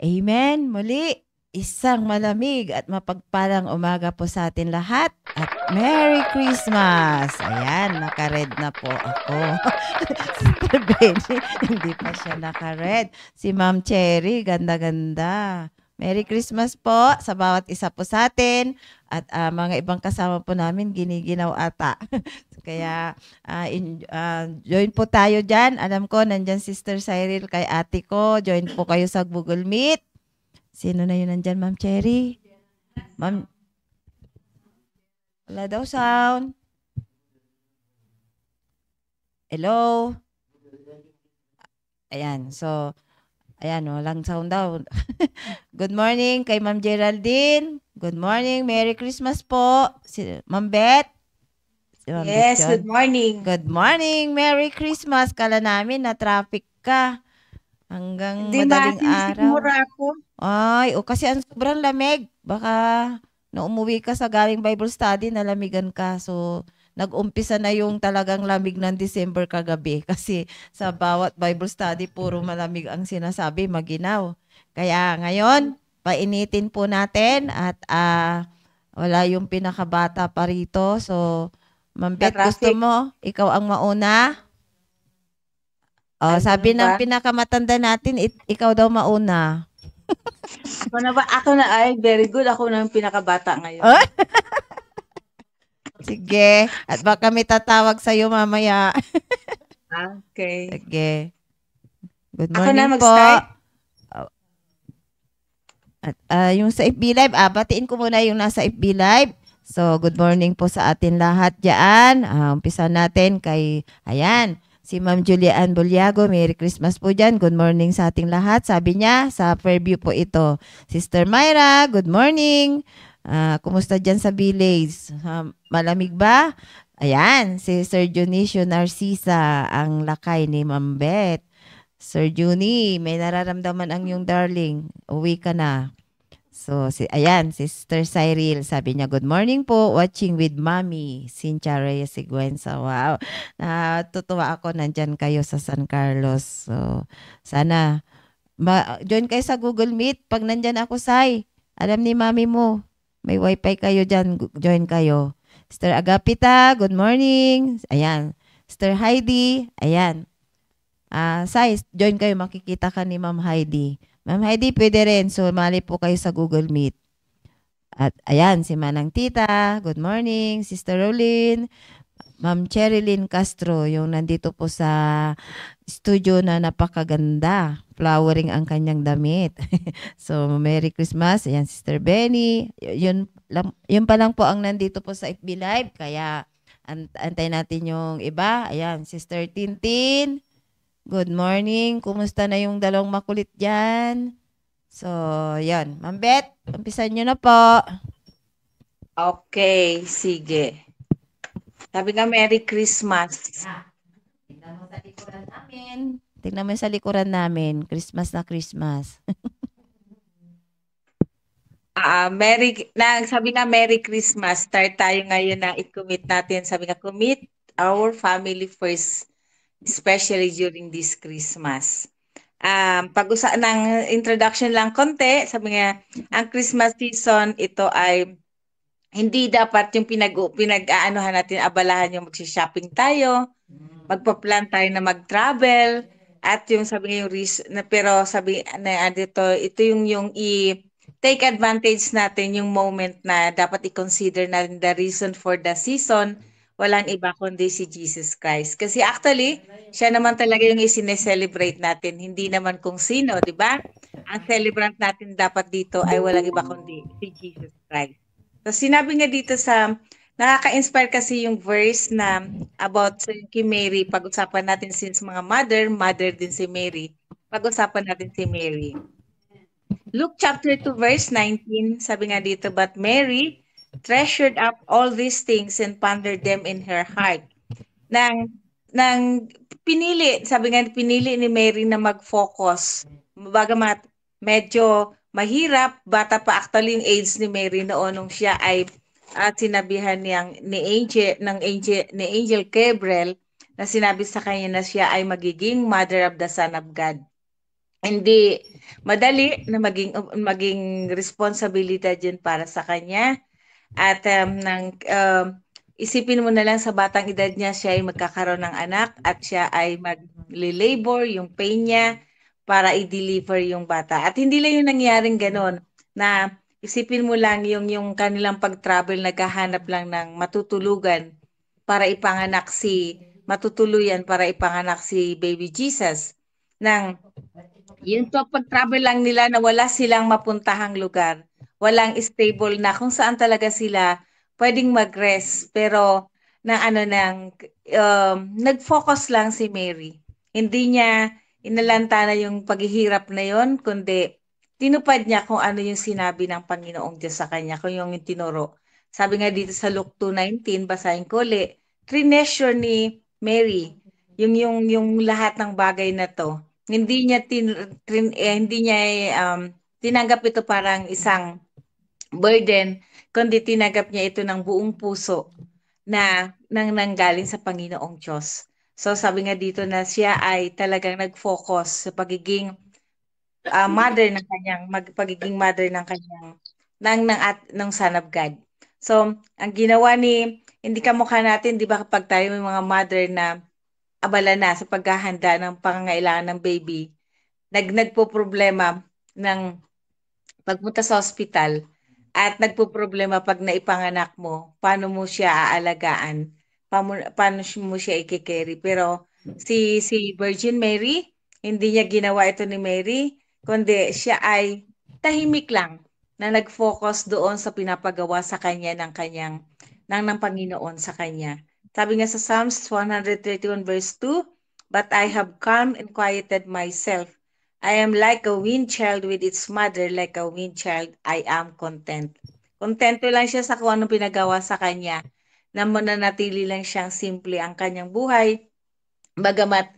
Amen. Muli, isang malamig at mapagpalang umaga po sa atin lahat at Merry Christmas! Ayan, naka-red na po ako. Sister Benny, hindi pa siya naka-red. Si Ma'am Cherry, ganda-ganda. Merry Christmas po sa bawat isa po sa atin at mga ibang kasama po namin giniginaw ata. Kaya join po tayo dyan. Alam ko, nandyan Sister Cyril kay ate ko. Join po kayo sa Google Meet. Sino na yun nandyan, Ma'am Cherry? Ma'am, wala daw sound. Hello? Ayan, so, ayan, walang sound daw. Good morning kay Ma'am Geraldine. Good morning, Merry Christmas po. Si Ma'am Beth. Si Ma'am Beth Yes, yun. good morning. Good morning, Merry Christmas. Kala namin na traffic ka hanggang Hindi madaling araw. mura ako. Ay, kasi ang sobrang lamig. Baka na umuwi ka sa galing Bible study, nalamigan ka. So, nag-umpisa na yung talagang lamig ng December kagabi. Kasi sa bawat Bible study, puro malamig ang sinasabi, maginaw. Kaya ngayon, painitin po natin at wala yung pinakabata pa rito. So, Ma'am Beth, gusto Traffic. mo? Ikaw ang mauna? Oh, sabi Ano ng ba? pinakamatanda natin, ikaw daw mauna. Ako na ba? Ako na ay very good. Ako na yung pinakabata ngayon. Oh, sige. At baka may tatawag sa'yo mamaya. Okay. Sige. Good Ako na morning po. mag-start. At yung sa FB Live, batiin ko muna yung nasa FB Live. So, good morning po sa atin lahat dyan. Umpisa natin kay, ayan, si Ma'am Julian Buliago. Merry Christmas po dyan. Good morning sa ating lahat. Sabi niya, sa Fairview po ito. Sister Myra, good morning. Kumusta dyan sa village? Malamig ba? Ayan, si Sir Dionisio Narcisa, ang lakay ni Ma'am Beth. Sir Juni, may nararamdaman ang yung darling. Uwi ka na. So, ayan, Sister Cyril, sabi niya, good morning po, watching with Mommy, Cynthia Reyes Sigüenza. Wow, natutuwa ako, nandyan kayo sa San Carlos. So, sana, join kayo sa Google Meet. Pag nandyan ako, Sai, alam ni Mami mo, may wifi kayo dyan, join kayo. Sister Agapita, good morning. Ayan, Sister Heidi, ayan. Sai, join kayo, makikita ka ni Ma'am Heidi. Ma'am Heidi, pwede rin. So, mali po kayo sa Google Meet. At ayan, si Manang Tita, good morning. Sister Rolyn, Ma'am Cherilyn Castro, yung nandito po sa studio na napakaganda. Flowering ang kanyang damit. So, Merry Christmas. Ayan, Sister Benny. Yun pa lang po ang nandito po sa FB Live. Kaya, antay natin yung iba. Ayan, Sister Tintin. Good morning. Kumusta na yung dalawang makulit dyan? So, yan. Ma'am Beth, umpisan nyo na po. Okay, sige. Sabi nga Merry Christmas. Tingnan mo sa likuran namin. Tingnan mo sa likuran namin. Christmas na Christmas. Sabi nga Merry Christmas. Start tayo ngayon na i-commit natin. Sabi nga commit our family first, especially during this Christmas. Pag-usa ng introduction lang konti, sabi nga ang Christmas season ito ay hindi dapat yung pinag-aanuhan natin, abalahan yung mag-shopping tayo, magpa-plan tayo na mag-travel, at yung sabi nga yung pero sabi na dito, ito yung take advantage natin yung moment na dapat i-consider natin the reason for the season, walang iba kundi si Jesus Christ. Kasi actually, siya naman talaga yung isine-celebrate natin, hindi naman kung sino, di ba? Ang celebrant natin dapat dito ay walang iba kundi si Jesus Christ. So sinabi nga dito nakaka-inspire kasi yung verse na about kay Mary, pag-usapan natin since mga mother din si Mary, pag-usapan natin si Mary. Luke chapter 2 verse 19, sabi nga dito, but Mary treasured up all these things and pondered them in her heart. Nang pinili ni Mary na mag-focus. Bagamat medyo mahirap, bata pa actually yung age ni Mary noon nung siya ay sinabihan ni Angel Gabriel na sinabi sa kanya na siya ay magiging mother of the Son of God. hindi madali na maging responsibilidad 'yun para sa kanya. At isipin mo na lang sa batang edad niya, siya ay magkakaroon ng anak at siya ay mag-labor, yung pain niya para i-deliver yung bata. At hindi lang yung nangyaring ganon, na isipin mo lang yung kanilang pag-travel, naghahanap lang ng matutulugan para ipanganak matutuluyan para ipanganak si baby Jesus. Nang yung pag-travel lang nila na wala silang mapuntahang lugar, walang stable na kung saan talaga sila pwedeng mag-rest. Pero na ano nag-focus lang si Mary. Hindi niya inalanta na yung paghihirap na yon, kundi tinupad niya kung ano yung sinabi ng Panginoong Diyos sa kanya, kung yung tinuro. Sabi nga dito sa Luke 2:19, basahin ko ulit, treasure ni Mary, yung lahat ng bagay na to. Hindi niya tinanggap ito parang isang burden, kundi tinanggap niya ito ng buong puso na nanggaling sa Panginoong Diyos. So sabi nga dito na siya ay talagang nag-focus sa pagiging pagiging mother ng kanyang ng Son of God. So, ang ginawa hindi kamukha natin, 'di ba, kapag tayo may mga mother na abala na sa paghahanda ng pangangailangan ng baby, nagpo-problema ng pagpunta sa ospital at nagpo-problema pag naipanganak mo, paano mo siya aalagaan? Paano mo siya i-carry? Pero si Virgin Mary, hindi niya ginawa ito ni Mary, kundi siya ay tahimik lang na nag-focus doon sa pinapagawa sa kanya ng Panginoon sa kanya. Sabi nga sa Psalms 131 verse 2, "But I have calmed and quieted myself. I am like a weaned child with its mother, like a weaned child, I am content." Kontento lang siya sa kung anong pinagawa sa kanya, na mananatili lang siyang simple ang kanyang buhay, bagamat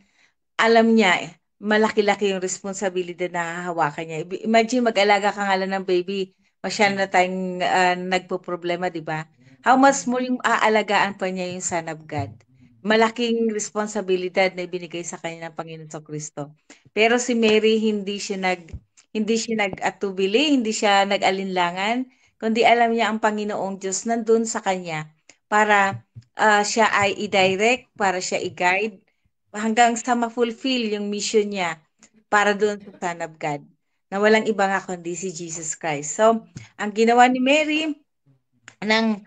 alam niya malaki-laki yung responsibilidad na hahawakan niya. Imagine mag-alaga ka nga lang ng baby, masyal na tayong nagpo-problema, di ba? How much more yung aalagaan pa niya yung Son of God. Malaking responsibilidad na ibinigay sa kanya ng Panginoon sa Kristo. Pero si Mary, hindi siya nag-atubili, hindi siya nag-alinlangan, kundi alam niya ang Panginoong Diyos nandun sa kanya para siya ay i-direct, para siya i-guide, hanggang sa ma-fulfill yung mission niya para doon sa Son of God, na walang iba nga kundi si Jesus Christ. So, ang ginawa ni Mary, nang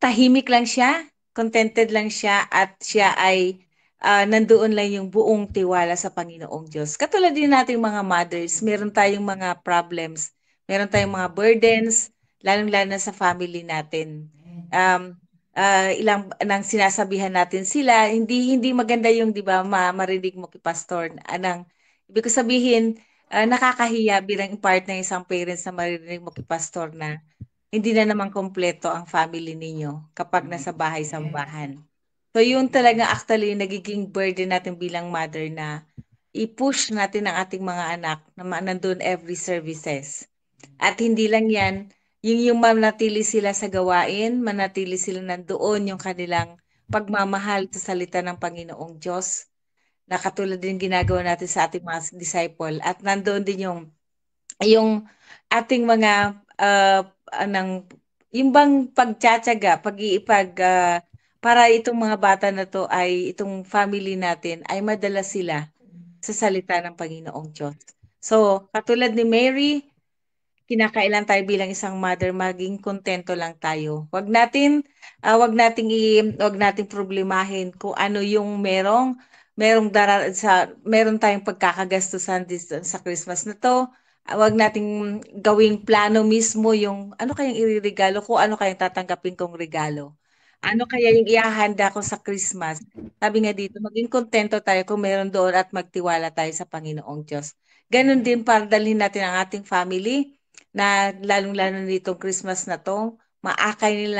tahimik lang siya, contented lang siya, at siya ay nandoon lang yung buong tiwala sa Panginoong Diyos. Katulad din nating mga mothers, meron tayong mga problems, meron tayong mga burdens, lalong-lalo na sa family natin. Um, ilang nang sinasabihan natin sila, hindi maganda yung 'di ba, marinig mo kay pastor anang ibig ko sabihin, nakakahiya bilang part ng isang parents na maririnig mo kay pastor na hindi na naman kompleto ang family ninyo kapag nasa bahay-sambahan. So yun talaga actually nagiging burden natin bilang mother na i-push natin ang ating mga anak na nandun every services. At hindi lang yan, yung manatili sila sa gawain, manatili sila nandoon yung kanilang pagmamahal sa salita ng Panginoong Diyos, na katulad din ginagawa natin sa ating mga disciple. At nandoon din yung ating mga anang yung bang pagtsatsaga, pag-iipag para itong mga bata na to ay itong family natin ay madala sila sa salita ng Panginoong Diyos. So, katulad ni Mary, kinakailan tayo bilang isang mother maging kontento lang tayo. Wag nating problemahin kung ano yung meron tayong pagkakagastusan sa Christmas na to. Wag nating gawing plano mismo yung ano kayang iririgalo ko, ano kayang tatanggapin kong regalo. Ano kaya yung ihahanda ko sa Christmas? Sabi nga dito, maging kontento tayo kung meron doon at magtiwala tayo sa Panginoong Diyos. Ganon din para dalhin natin ang ating family na lalong-lalo nitong Christmas na to, maakay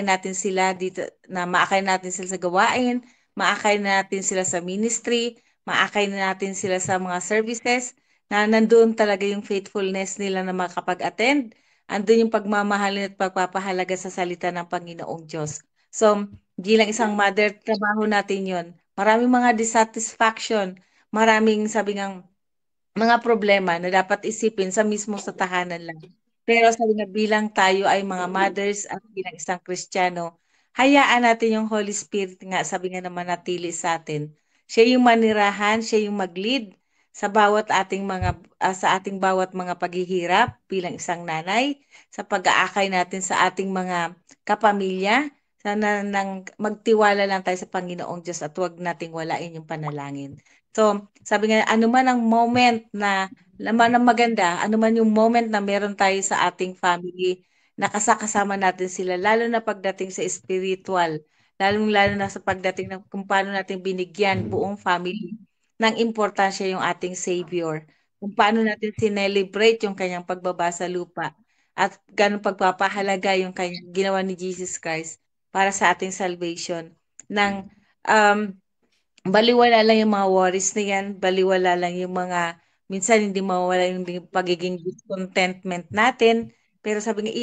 natin sila dito, na maakay natin sila sa gawain, maakay natin sila sa ministry, maakay natin sila sa mga services, na nandoon talaga yung faithfulness nila na makapag-attend, andun yung pagmamahal at pagpapahalaga sa salita ng Panginoong Diyos. So, bilang isang mother, trabaho natin yon. Maraming mga dissatisfaction, maraming sabi ng mga problema na dapat isipin sa mismo sa tahanan lang. Pero sabi nga bilang tayo ay mga mothers at bilang isang Kristiyano, hayaan natin yung Holy Spirit nga, sabi nga naman natili sa atin. Siya yung manirahan, siya yung mag-lead sa bawat ating sa ating bawat mga paghihirap bilang isang nanay, sa pag-aakay natin sa ating mga kapamilya. Sana nang magtiwala lang tayo sa Panginoong Diyos at huwag nating walain yung panalangin. So, sabi nga, ano man ang moment na laman ng maganda, ano man yung moment na meron tayo sa ating family, nakasakasama natin sila, lalo na pagdating sa spiritual, lalo na sa pagdating ng kung paano natin binigyan buong family ng importansya yung ating Savior, kung paano natin sinelebrate yung kanyang pagbaba sa lupa, at ganong pagpapahalaga yung kanyang ginawa ni Jesus Christ para sa ating salvation ng um, baliwala lang yung mga worries na yan, baliwala lang yung mga, minsan hindi mawala yung pagiging discontentment natin, pero sabi nga,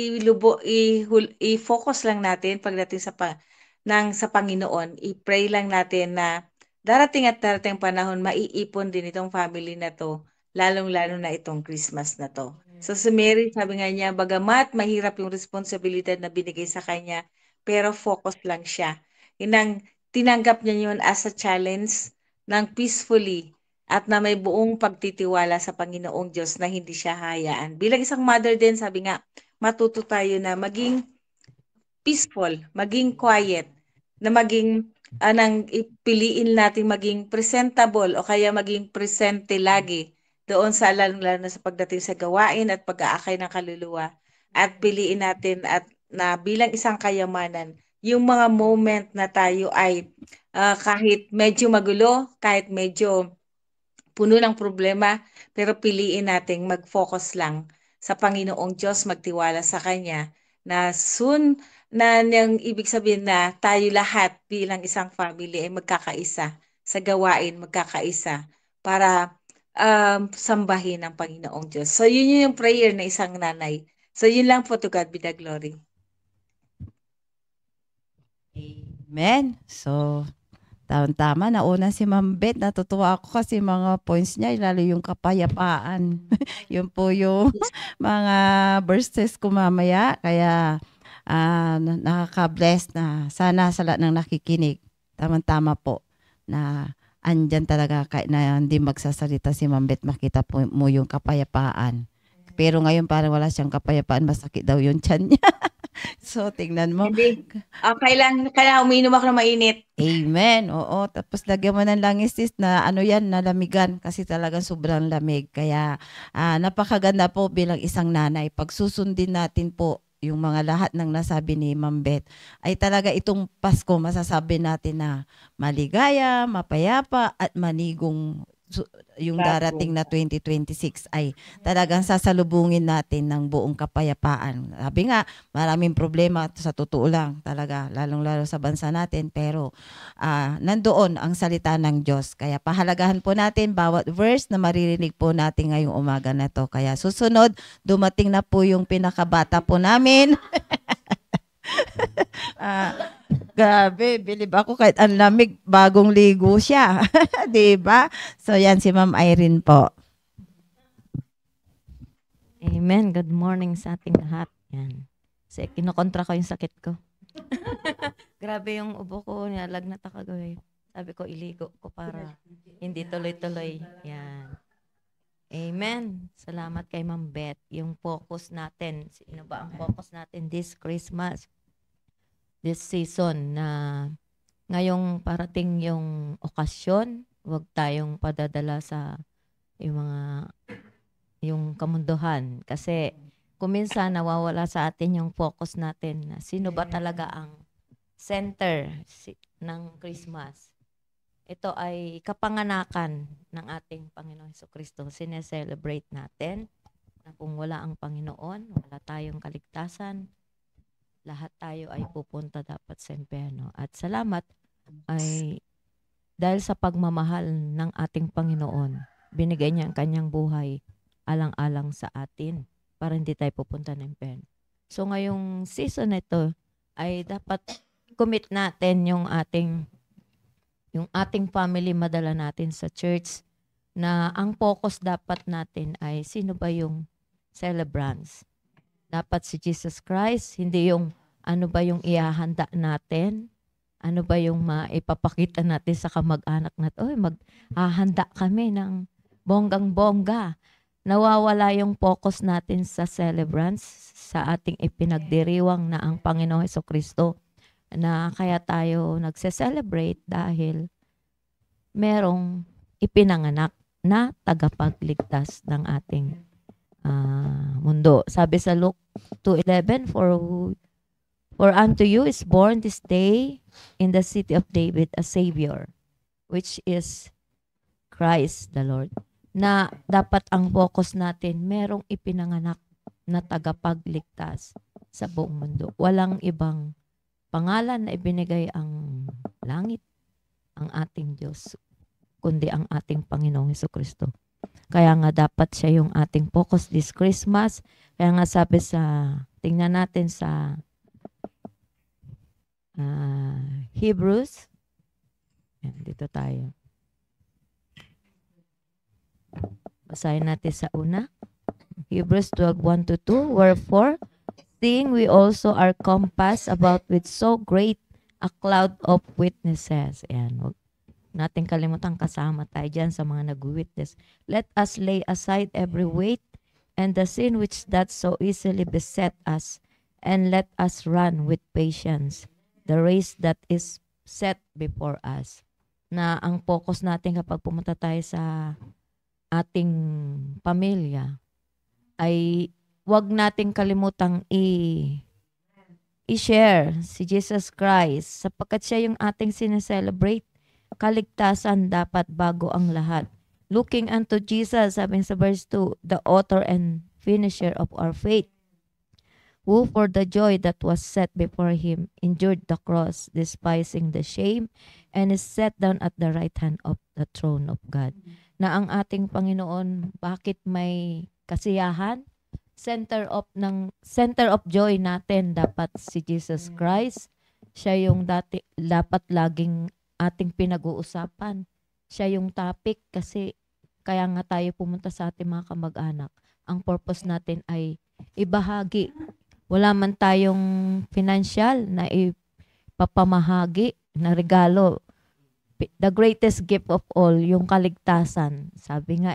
i-focus lang natin pagdating sa Panginoon, i-pray lang natin na darating at darating panahon, maiipon din itong family na to, lalong-lalo na itong Christmas na to. So si Mary, sabi nga niya, bagamat mahirap yung responsibilidad na binigay sa kanya, pero focus lang siya. Inang tinanggap niya yun as a challenge ng peacefully at na may buong pagtitiwala sa Panginoong Diyos na hindi siya hayaan. Bilang isang mother din, sabi nga, matuto tayo na maging peaceful, maging quiet, na maging nang ipiliin natin maging presentable o kaya maging presente lagi doon sa lalo na sa pagdating sa gawain at pag-aakay ng kaluluwa, at piliin natin at na bilang isang kayamanan yung mga moment na tayo ay kahit medyo magulo, kahit medyo puno ng problema, pero piliin nating mag-focus lang sa Panginoong Diyos, magtiwala sa Kanya, na soon na niyang ibig sabihin na tayo lahat bilang isang family ay magkakaisa sa gawain, magkakaisa para sambahin ang Panginoong Diyos. So yun yung prayer na isang nanay. So yun lang po, to God be the glory. Amen. So, tama, nauna si Ma'am Beth. Natutuwa ako kasi mga points niya, lalo yung kapayapaan. Yun po yung mga verses ko mamaya. Kaya nakaka-bless na sana sa lahat ng nakikinig. Tama po na andyan talaga kahit na hindi magsasalita si Ma'am Beth, makita po mo yung kapayapaan. Pero ngayon parang wala siyang kapayapaan, masakit daw yung tiyan niya. So, tingnan mo. Hindi. Kailangan uminom ako ng mainit. Amen. Oo. Tapos lagyan mo ng langis sis na ano yan, nalamigan kasi talagang sobrang lamig. Kaya napakaganda po bilang isang nanay. Pag susundin natin po yung mga lahat ng nasabi ni Ma'am Beth, ay talaga itong Pasko masasabi natin na maligaya, mapayapa at manigong yung darating na 2026 ay talagang sasalubungin natin ng buong kapayapaan. Sabi nga, maraming problema sa totoo lang talaga, lalong-lalo sa bansa natin, pero nandoon ang salita ng Diyos. Kaya pahalagahan po natin bawat verse na maririnig po natin ngayong umaga na to. Kaya susunod, dumating na po yung pinakabata po namin. Grabe, bilib ako kahit ang lamig, bagong ligo siya. 'Di ba? So yan si Ma'am Irene po. Amen. Good morning sa ating lahat. Yan. Kasi kinokontra ko yung sakit ko. Grabe yung ubo ko, nilalagnat ako gawin. Sabi ko, iligo ko para hindi tuloy-tuloy. Yan. Amen. Salamat kay Ma'am Beth. Yung focus natin, sino ba ang focus natin this Christmas? This season na ngayong parating yung okasyon, huwag tayong padadala sa yung kamunduhan. Kasi kuminsan nawawala sa atin yung focus natin na sino ba talaga ang center ng Christmas. Ito ay kapanganakan ng ating Panginoon Jesucristo. Sineselebrate natin na kung wala ang Panginoon, wala tayong kaligtasan, lahat tayo ay pupunta dapat sa impyerno. At salamat ay dahil sa pagmamahal ng ating Panginoon, binigay niya ang kanyang buhay alang-alang sa atin para hindi tayo pupunta ng impyerno. So ngayong season na ito ay dapat commit natin yung ating family, madala natin sa church na ang focus dapat natin ay sino ba yung celebrants. Dapat si Jesus Christ, hindi yung ano ba yung ihahanda natin, ano ba yung maipapakita natin sa kamag-anak natin. Oy, maghahanda kami ng bonggang-bongga. Nawawala yung focus natin sa celebrants, sa ating ipinagdiriwang na ang Panginoong Hesukristo, na kaya tayo nagse-celebrate dahil merong ipinanganak na tagapagligtas ng ating mundo. Sabi sa Luke 2:11, For unto you is born this day in the city of David a Savior, which is Christ the Lord. Na dapat ang focus natin, merong ipinanganak na tagapagligtas sa buong mundo. Walang ibang pangalan na ibinigay ang langit, ang ating Diyos, kundi ang ating Panginoong Hesukristo. Kaya nga dapat siya yung ating focus this Christmas. Kaya nga sabi tingnan natin sa Hebrews. Yan, dito tayo. Basahin natin sa una. Hebrews 12:1-2. Wherefore, seeing we also are compassed about with so great a cloud of witnesses. Ayan, huwag natin kalimutan kasama tayo dyan sa mga nag-witness. Let us lay aside every weight and the sin which doth so easily beset us, and let us run with patience the race that is set before us. Na ang focus natin kapag pumunta tayo sa ating pamilya ay wag nating kalimutang i-share si Jesus Christ sapagkat siya yung ating sineselebrate. Kaligtasan dapat bago ang lahat. Looking unto Jesus, sabi sa verse 2, the author and finisher of our faith, who for the joy that was set before him endured the cross, despising the shame, and is set down at the right hand of the throne of God. Na ang ating Panginoon, bakit may kasiyahan? Center of joy natin dapat si Jesus Christ. Siya yung dapat laging ating pinag-uusapan. Siya yung topic kasi kaya nga tayo pumunta sa ating mga kamag-anak. Ang purpose natin ay ibahagi. Wala man tayong financial na ipapamahagi na regalo. The greatest gift of all, yung kaligtasan. Sabi nga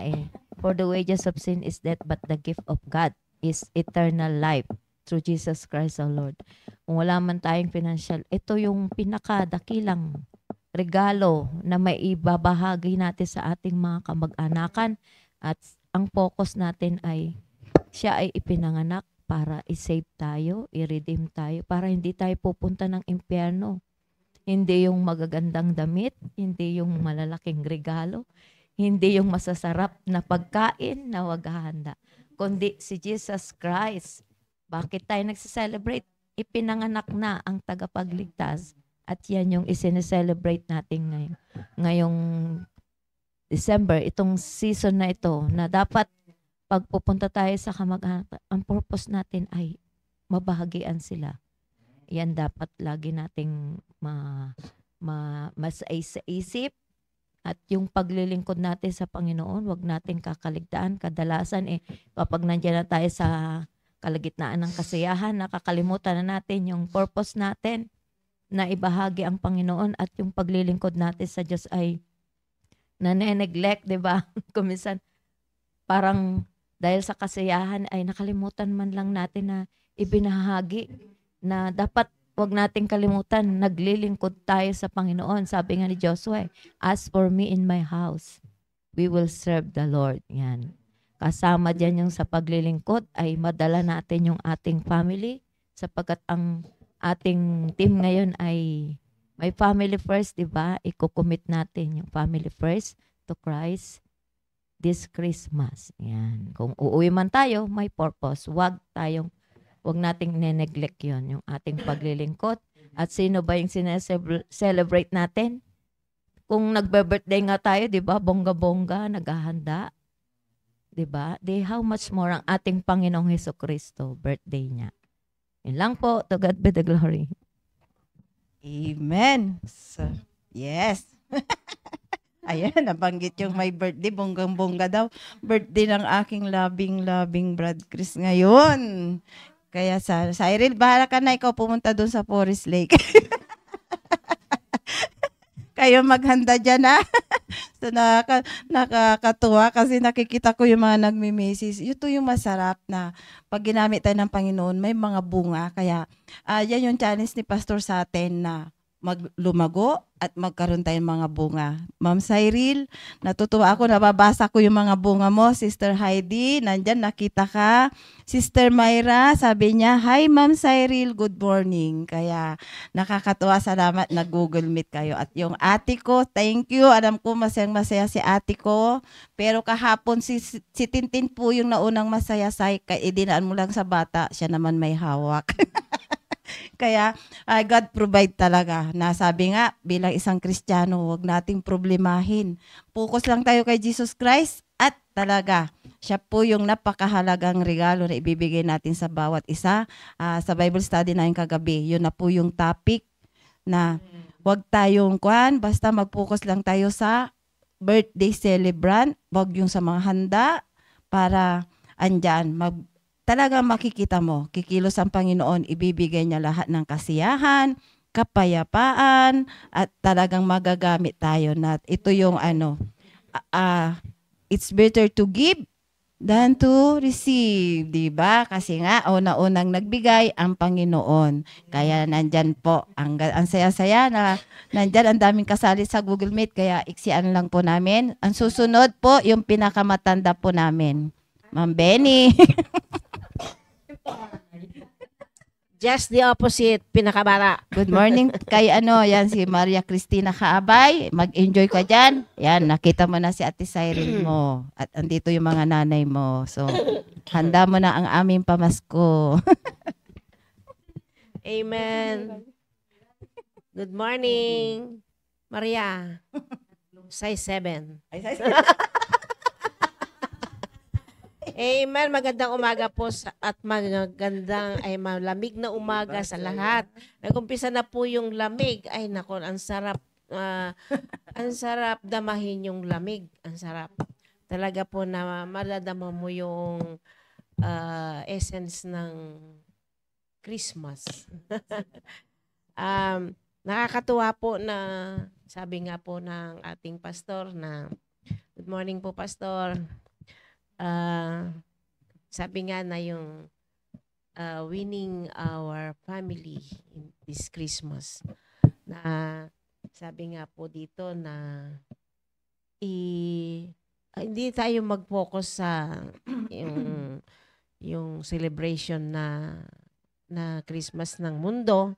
for the wages of sin is death, but the gift of God is eternal life through Jesus Christ our Lord. Kung wala man tayong financial, ito yung pinakadakilang regalo na may ibabahagi natin sa ating mga kamag-anakan, at ang focus natin ay siya ay ipinanganak para i-save tayo, i-redeem tayo, para hindi tayo pupunta ng impyerno. Hindi yung magagandang damit, hindi yung malalaking regalo, hindi yung masasarap na pagkain na waghahanda, kundi si Jesus Christ. Bakit tayo nagse-celebrate? Ipinanganak na ang tagapagligtas, at yan yung isineselebrate natin ngayong December, itong season na ito, na dapat pagpupunta tayo sa kamag-anak, ang purpose natin ay mabahagian sila. Yan dapat lagi nating sa isip, at yung paglilingkod natin sa Panginoon, wag natin kakaligtaan. Kadalasan kapag nandiyan na tayo sa kalagitnaan ng kasiyahan, nakakalimutan na natin yung purpose natin na ibahagi ang Panginoon, at yung paglilingkod natin sa Diyos ay nane-neglect, 'di ba? Kuminsan parang dahil sa kasiyahan ay nakalimutan man lang natin na ibinahagi na dapat wag nating kalimutan, naglilingkod tayo sa Panginoon. Sabi nga ni Joshua, as for me in my house, we will serve the Lord. Yan. Kasama dyan yung sa paglilingkod ay madala natin yung ating family, sapagkat ang ating team ngayon ay may family first, di ba? Iko-commit natin yung family first to Christ this Christmas. Yan. Kung uuwi man tayo, may purpose. Wag nating ne-neglect yon, yung ating paglilingkod. At sino ba yung celebrate natin? Kung nagbe-birthday nga tayo, di ba? Bongga-bongga, naghahanda. Di ba? How much more ang ating Panginoong Hesukristo, birthday niya. Yun lang po. To God be the glory. Amen. So, yes. Ayan, nabanggit yung my birthday. Bonggang-bongga daw. Birthday ng aking labing Brad Chris ngayon. Kaya Cyril, bahala ka na ikaw pumunta doon sa Forest Lake. Kayo maghanda dyan, ha? So, nakakatuwa kasi nakikita ko yung mga nagme-message. Ito yung masarap na pag ginamit tayo ng Panginoon, may mga bunga. Kaya, yan yung challenge ni Pastor sa atin na lumago at magkaroon tayong mga bunga. Ma'am Cyril, natutuwa ako, nababasa ko yung mga bunga mo. Sister Heidi, nandyan, nakita ka. Sister Myra, sabi niya, "Hi Ma'am Cyril, good morning." Kaya nakakatuwa, salamat na Google Meet kayo. At yung ate ko, thank you. Alam ko masayang-masaya si ate ko. Pero kahapon si Tintin po yung naunang masaya sa idinaan mo lang sa bata, siya naman may hawak. Kaya God provide talaga. Nasabi nga, bilang isang Kristiyano, huwag nating problemahin. Focus lang tayo kay Jesus Christ at talaga, siya po yung napakahalagang regalo na ibibigay natin sa bawat isa. Sa Bible study na yung kagabi, yun na po yung topic na huwag tayong basta mag-focus lang tayo sa birthday celebrant, huwag yung sa mga handa para andyan, talagang makikita mo, kikilos ang Panginoon, ibibigay niya lahat ng kasiyahan, kapayapaan, at talagang magagamit tayo na ito yung it's better to give than to receive, di ba? Kasi nga, una-unang nagbigay ang Panginoon. Kaya nandyan po, ang saya-saya na nandyan, ang daming kasali sa Google Meet, kaya iksian lang po namin. Ang susunod po, yung pinakamatanda po namin. Ma'am Benny. Just the opposite, pinakabara. Good morning kay yan si Maria Cristina Kaabay. Mag-enjoy ka dyan. Yan, nakita mo na si Ate Cyril mo. At andito yung mga nanay mo. So, handa mo na ang aming pamasko. Amen. Good morning, Maria. Size 7. Amen. Magandang umaga po at magandang malamig na umaga sa lahat. Nagumpisa na po yung lamig. Ay nako, ang sarap. Ang sarap damahin yung lamig. Ang sarap. Talaga po na maladama mo yung essence ng Christmas. Nakakatuwa po na sabi nga po ng ating pastor na good morning po, Pastor. Sabi nga na yung winning our family in this Christmas, na sabi nga po dito na hindi tayo mag-focus sa yung celebration na Christmas ng mundo,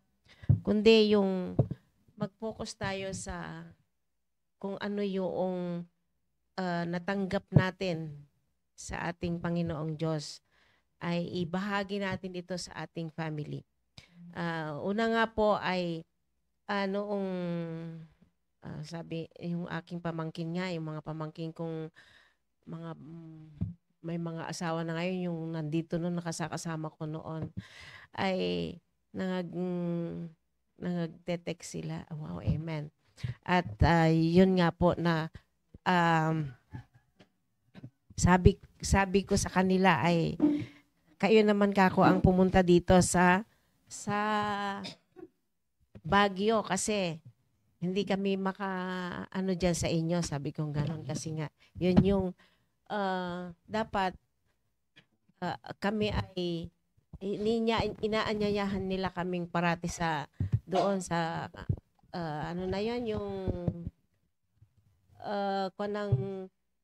kundi yung mag-focus tayo sa kung ano yung natanggap natin sa ating Panginoong Diyos, ay ibahagi natin ito sa ating family. Una nga po ay noong sabi yung aking pamangkin nga, yung mga pamangkin kong may mga asawa na ngayon, yung nandito noon nakasama ko noon, ay nag-text sila. Wow, amen. At yun nga po na sabi ko sa kanila ay kayo naman kako ang pumunta dito sa Baguio kasi hindi kami diyan sa inyo, sabi kong gano'n, kasi nga yun yung dapat kami ay inaanyayahan nila kaming parati sa doon sa yung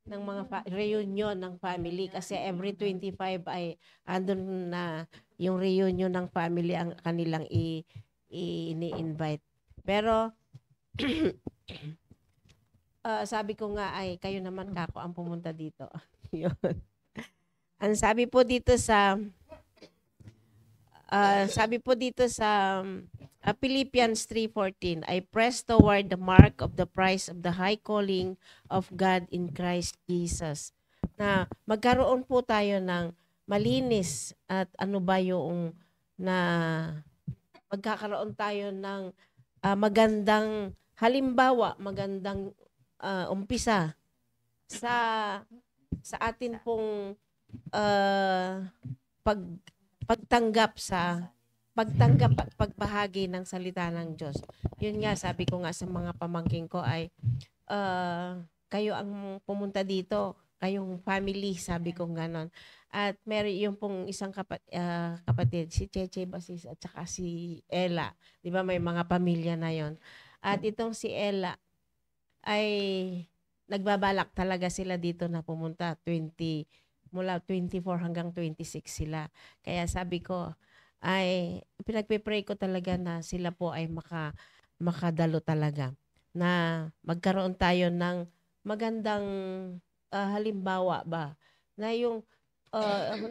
ng mga reunion ng family, kasi every 25 ay andun na yung reunion ng family ang kanilang ini-invite. Pero sabi ko nga ay kayo naman kako ang pumunta dito. Yun. Ang sabi po dito sa Philippians 3:14, I press toward the mark of the prize of the high calling of God in Christ Jesus. Na magkaroon po tayo ng malinis at magkakaroon tayo ng magandang halimbawa, magandang umpisa sa atin pong pag pagtanggap at pagbahagi ng salita ng Diyos. Yun nga, sabi ko nga sa mga pamangkin ko ay kayo ang pumunta dito, kayong family, sabi ko ganon. At meron yung pong isang kapatid, si Cheche Basis at saka si Ella. Di ba may mga pamilya na yon. At itong si Ella ay nagbabalak talaga sila dito na pumunta. Mula 24 hanggang 26 sila. Kaya sabi ko, ay pinagpipray ko talaga na sila po ay makadalo talaga. Na magkaroon tayo ng magandang halimbawa ba. Na yung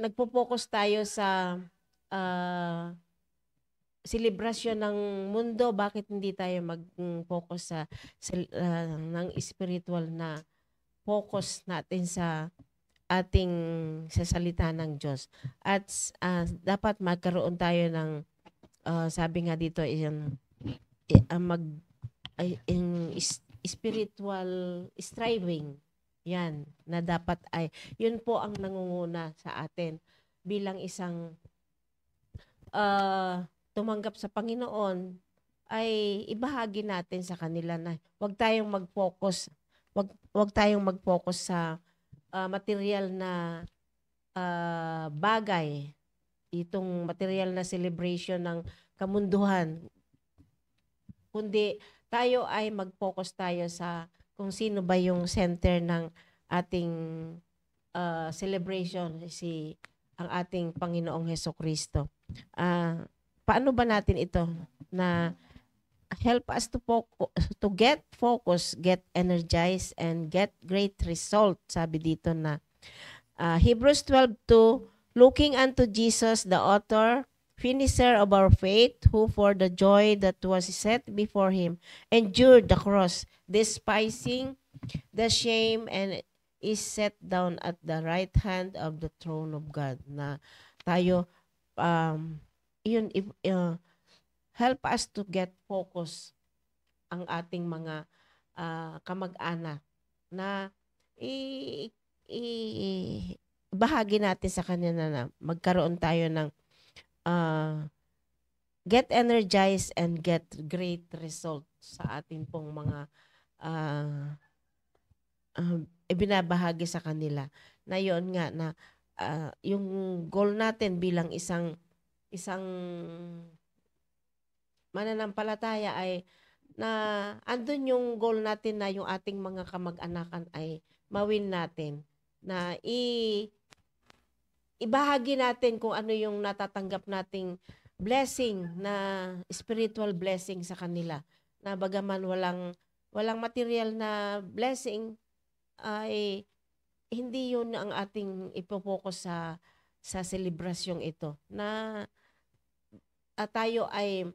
nagpo-focus tayo sa selebrasyon ng mundo, bakit hindi tayo mag-focus sa ng spiritual na focus natin sa ating sa salita ng Diyos. At dapat magkaroon tayo ng sabi nga dito spiritual striving. Yan, na dapat ay yun po ang nangunguna sa atin bilang isang tumanggap sa Panginoon, ay ibahagi natin sa kanila na wag tayong mag-focus sa material na bagay, itong material na celebration ng kamunduhan, kundi tayo ay mag-focus tayo sa kung sino ba yung center ng ating celebration, ang ating Panginoong Hesukristo. Paano ba natin ito na help us to get focus, get energized, and get great result? Sabi dito na Hebrews 12:2, looking unto Jesus, the author, finisher of our faith, who for the joy that was set before him endured the cross, despising the shame, and is set down at the right hand of the throne of God. Na tayo help us to get focus ang ating mga kamag-anak na bahagi natin sa kanila na magkaroon tayo ng get energized and get great result sa ating pong mga ibinabahagi sa kanila. Na yun nga na yung goal natin bilang isang mananampalataya ay na andun yung goal natin na yung ating mga kamag-anakan ay mawin natin, na ibahagi natin kung ano yung natatanggap nating blessing, na spiritual blessing sa kanila, na bagaman walang material na blessing, ay hindi yun ang ating ipopokus sa selebrasyong ito, na tayo ay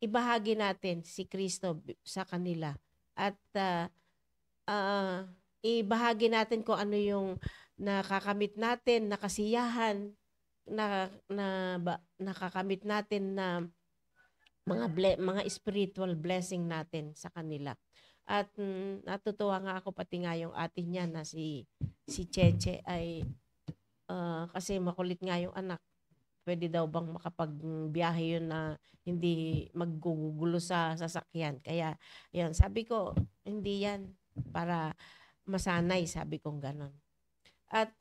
ibahagi natin si Kristo sa kanila, at ibahagi natin kung ano yung nakakamit natin na kasiyahan, nakakamit natin na mga spiritual blessing natin sa kanila. At natutuwa nga ako, pati nga yung atin niya na si Cheche ay kasi makulit nga yung anak. Pwede daw bang makapagbiyahe yun na hindi maggugulo sa sasakyan. Kaya yun, sabi ko, hindi yan para masanay, sabi kong ganon. At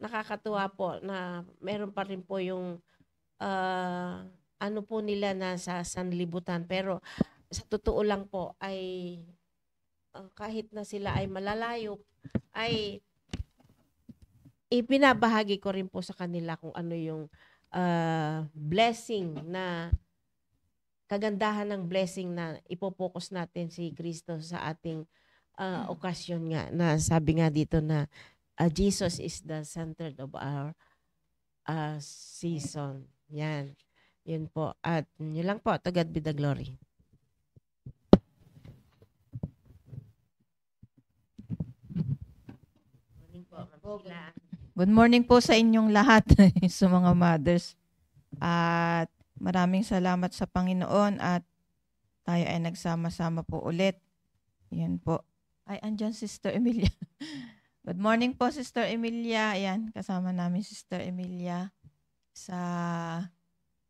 nakakatuwa po na meron pa rin po yung ano po nila na sa sanlibutan. Pero sa totoo lang po ay kahit na sila ay malalayo, ay ipinabahagi ko rin po sa kanila kung ano yung blessing, na kagandahan ng blessing na ipopokus natin si Kristo sa ating okasyon nga, na sabi nga dito na Jesus is the center of our season. Yan. Yun po. At yun lang po. To God be the glory. Good morning po sa inyong lahat, sa mga mothers. At maraming salamat sa Panginoon at tayo ay nagsama-sama po ulit. Yan po. Ay, andyan Sister Emilia. Good morning po, Sister Emilia. Ayan, kasama namin Sister Emilia sa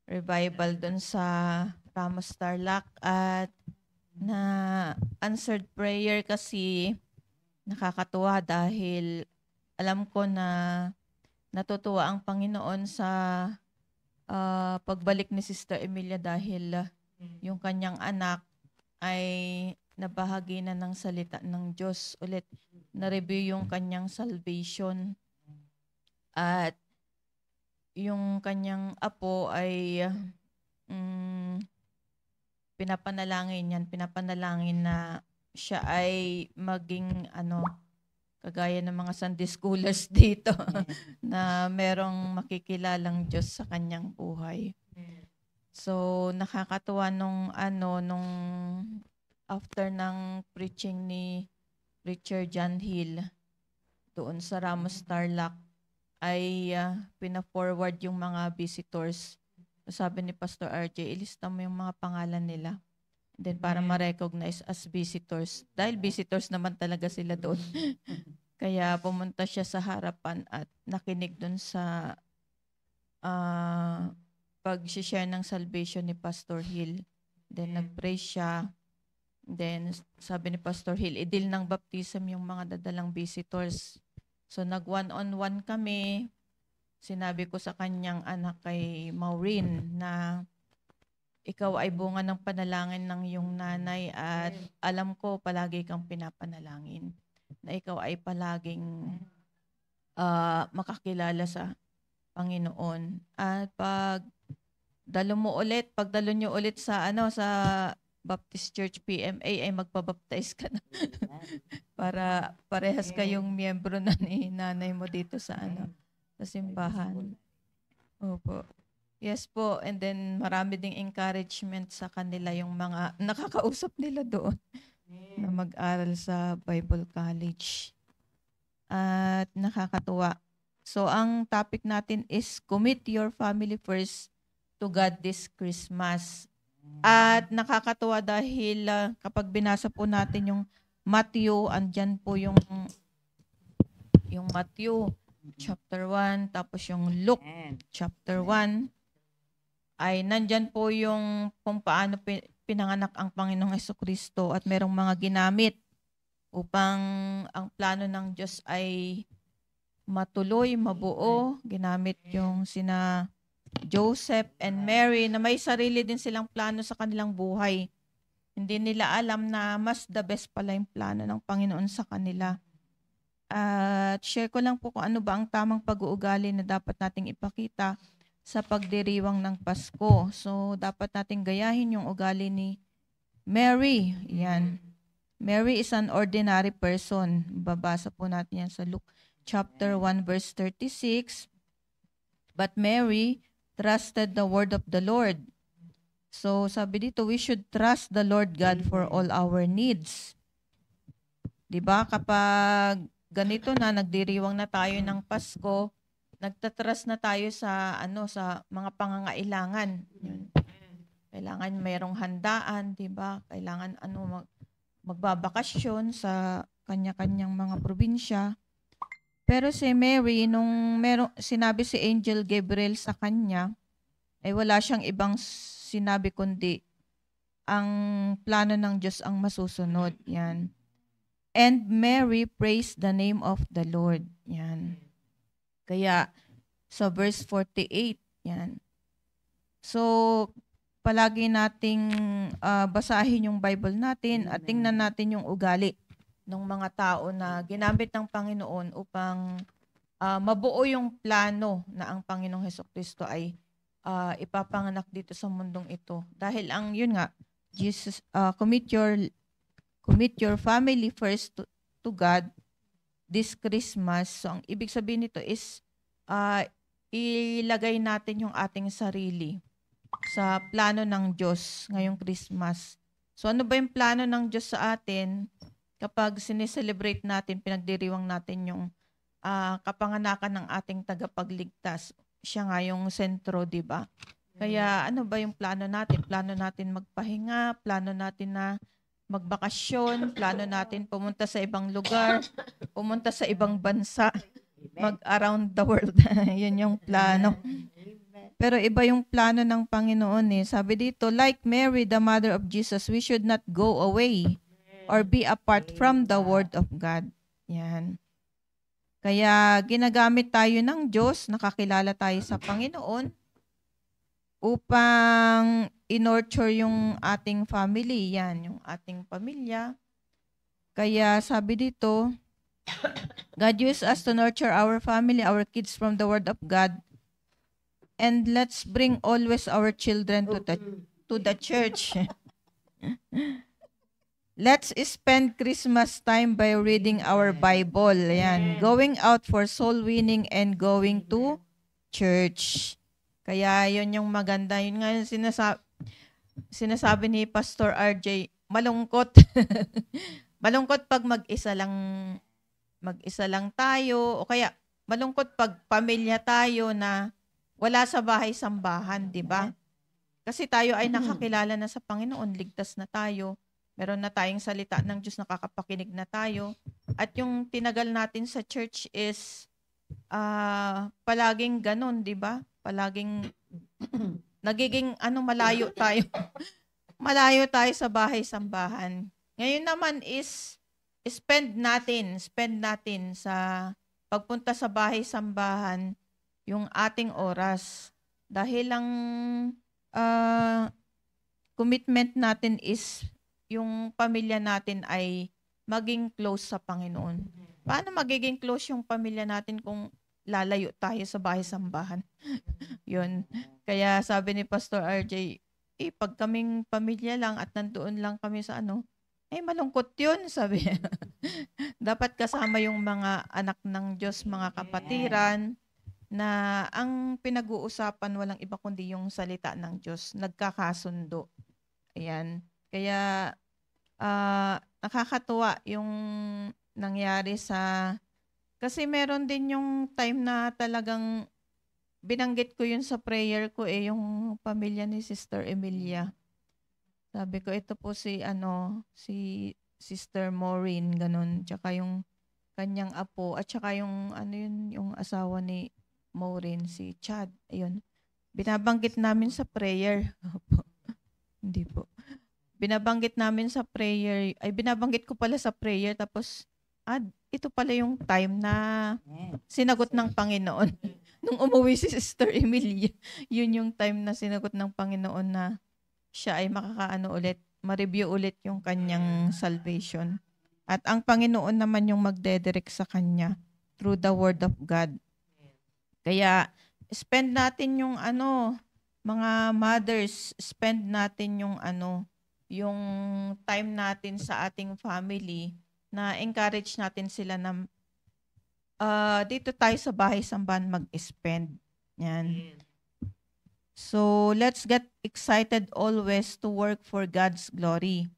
revival doon sa Ramos Tarlac. At na answered prayer kasi nakakatuwa dahil alam ko na natutuwa ang Panginoon sa pagbalik ni Sister Emilia dahil yung kanyang anak ay nabahagi na ng salita ng Diyos ulit. Na-review yung kanyang salvation. At yung kanyang apo ay pinapanalangin na siya ay maging kagaya ng mga Sunday schoolers dito na merong makikilalang Diyos sa kanyang buhay. So nakakatuwa nung after ng preaching ni Preacher John Hill doon sa Ramos Tarlac ay pina-forward yung mga visitors. Sabi ni Pastor RJ, ilista mo yung mga pangalan nila. Then para ma-recognize as visitors. Dahil visitors naman talaga sila doon. Kaya pumunta siya sa harapan at nakinig doon sa pag-share ng salvation ni Pastor Hill. Then nag-pray siya. Then sabi ni Pastor Hill, idil ng baptism yung mga dadalang visitors. So nag-one-on-one kami. Sinabi ko sa kanyang anak kay Maureen na ikaw ay bunga ng panalangin ng iyong nanay at alam ko palagi kang pinapanalangin na ikaw ay palaging makakilala sa Panginoon. At pagdalo nyo ulit sa sa Baptist Church PMA ay magpabaptize ka na. Para parehas kayong miyembro na ni nanay mo dito sa sa simbahan. Opo. Yes po, and then marami ding encouragement sa kanila yung mga nakakausap nila doon na mag-aral sa Bible College. At nakakatuwa. So ang topic natin is commit your family first to God this Christmas. At nakakatuwa dahil kapag binasa po natin yung Matthew, andyan po yung Matthew chapter 1, tapos yung Luke chapter 1, ay nandyan po yung kung paano pinanganak ang Panginoong Jesucristo at merong mga ginamit upang ang plano ng Diyos ay matuloy, mabuo. Ginamit yung sina Joseph and Mary na may sarili din silang plano sa kanilang buhay. Hindi nila alam na mas the best pala yung plano ng Panginoon sa kanila. At share ko lang po kung ano ba ang tamang pag-uugali na dapat nating ipakita sa pagdiriwang ng Pasko. So, dapat nating gayahin yung ugali ni Mary. Yan. Mary is an ordinary person. Babasa po natin yan sa Luke chapter 1 verse 36. But Mary trusted the word of the Lord. So, sabi dito, we should trust the Lord God for all our needs. 'Di ba? Kapag ganito na, nagdiriwang na tayo ng Pasko, nagtatrust na tayo sa sa mga pangangailangan. Yun. Kailangan mayroong handaan, 'di ba? Kailangan magbabakasyon sa kanya-kanyang mga probinsya. Pero si Mary, nung sinabi si Angel Gabriel sa kanya, ay wala siyang ibang sinabi kundi ang plano ng Diyos ang masusunod. Yan. And Mary praised the name of the Lord. Yan. Kaya sa verse 48, yan. So, palagi nating basahin yung Bible natin at tingnan natin yung ugali ng mga tao na ginamit ng Panginoon upang mabuo yung plano na ang Panginoong Hesukristo ay ipapanganak dito sa mundong ito. Dahil yun nga, Jesus, commit your family first to God this Christmas. So, ang ibig sabihin nito is ilagay natin yung ating sarili sa plano ng Diyos ngayong Christmas. So, ano ba yung plano ng Diyos sa atin kapag sineselebrate natin, pinagdiriwang natin yung kapanganakan ng ating tagapagligtas? Siya nga yung sentro, di ba? Kaya ano ba yung plano natin? Plano natin magpahinga, plano natin na magbakasyon, plano natin pumunta sa ibang lugar, pumunta sa ibang bansa, mag-around the world. Yun yung plano. Pero iba yung plano ng Panginoon eh. Sabi dito, like Mary, the mother of Jesus, we should not go away or be apart from the Word of God. Yan. Kaya ginagamit tayo ng Diyos, nakakilala tayo sa Panginoon upang in-nurture yung ating family. Yan, yung ating pamilya. Kaya sabi dito, God used us to nurture our family, our kids from the Word of God. And let's bring always our children to the church. Let's spend Christmas time by reading our Bible. Yan. Going out for soul winning and going to church. Kaya yun yung maganda. Yun nga yung sinasabi ni Pastor RJ, malungkot. Malungkot pag mag-isa lang tayo. O kaya malungkot pag pamilya tayo na wala sa bahay-sambahan, di ba? Kasi tayo ay nakakilala na sa Panginoon, ligtas na tayo. Meron na tayong salita ng Diyos, nakakapakinig na tayo. At yung tinagal natin sa church is palaging ganun, di ba? Palaging nagiging malayo tayo. Malayo tayo sa bahay-sambahan. Ngayon naman is spend natin sa pagpunta sa bahay-sambahan yung ating oras. Dahil ang commitment natin is yung pamilya natin ay maging close sa Panginoon. Paano magiging close yung pamilya natin kung lalayo tayo sa bahay-sambahan? Yun. Kaya sabi ni Pastor RJ, pag kaming pamilya lang at nandoon lang kami sa malungkot yun, sabi. Dapat kasama yung mga anak ng Diyos, mga kapatiran, na ang pinag-uusapan walang iba kundi yung salita ng Diyos, nagkakasundo. Ayan. Kaya nakakatuwa yung nangyari kasi meron din yung time na talagang binanggit ko yun sa prayer ko yung pamilya ni Sister Emilia. Sabi ko, ito po si Sister Maureen, ganun. Tsaka yung kanyang apo, at tsaka yung yung asawa ni Maureen, si Chad. Ayun. Binabanggit namin sa prayer. Hindi po. Binabanggit ko pala sa prayer, tapos, ito pala yung time na sinagot ng Panginoon. Nung umuwi si Sister Emilia, yun yung time na sinagot ng Panginoon na siya ay ma-review ulit yung kanyang salvation. At ang Panginoon naman yung magdedirect sa kanya through the Word of God. Kaya, spend natin yung mga mothers, spend natin yung yung time natin sa ating family, na encourage natin sila na dito tayo sa bahay-sambahan mag-spend. Yan. So, let's get excited always to work for God's glory.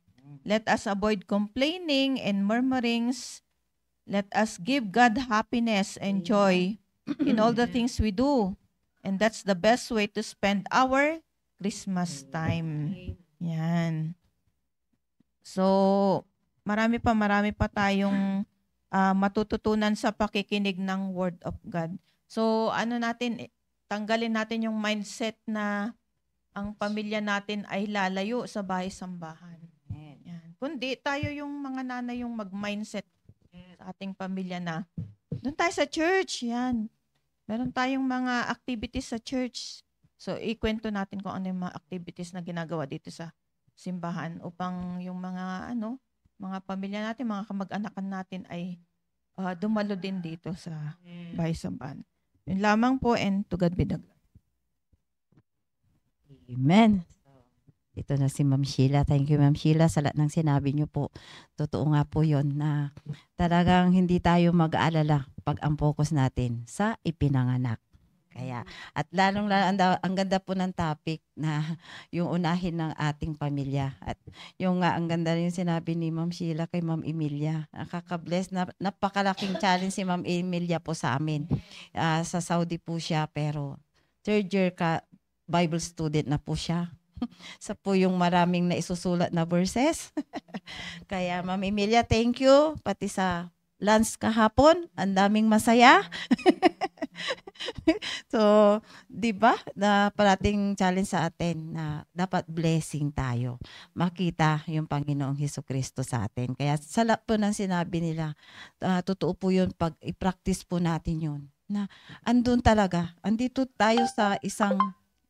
Let us avoid complaining and murmurings. Let us give God happiness and joy in all the things we do. And that's the best way to spend our Christmas time. Yan. So, marami pa tayong matututunan sa pakikinig ng Word of God. So, tanggalin natin yung mindset na ang pamilya natin ay lalayo sa bahay-sambahan. Yan. Kundi tayo yung mga nanay yung mag-mindset sa ating pamilya na doon tayo sa church. Yan. Meron tayong mga activities sa church. So, ikwento natin kung ano yung mga activities na ginagawa dito sa simbahan upang yung mga mga pamilya natin, mga kamag-anakan natin ay dumalo din dito sa bahay-sambahan. Yun lamang po, and to God be the glory. Amen. Ito na si Ma'am Sheila. Thank you, Ma'am Sheila, sa lahat ng sinabi niyo po. Totoo nga po yun na talagang hindi tayo mag-aalala pag ang focus natin sa ipinanganak. Kaya, at lalong ang ganda po ng topic na yung unahin ng ating pamilya. At yung ang ganda rin yung sinabi ni Ma'am Sheila kay Ma'am Emilia. Nakaka-bless. Napakalaking challenge si Ma'am Emilia po sa amin. Sa Saudi po siya, pero third year Bible student na po siya. Sa po yung maraming na isusulat na verses. Kaya Ma'am Emilia, thank you. Pati sa lunch kahapon, ang daming masaya. So, 'di ba? Na parating challenge sa atin na dapat blessing tayo. Makita yung Panginoong Hesukristo sa atin. Kaya sa lahat po ng sinabi nila, totoo po 'yun pag i-practice po natin 'yun. Na andun talaga. Andito tayo sa isang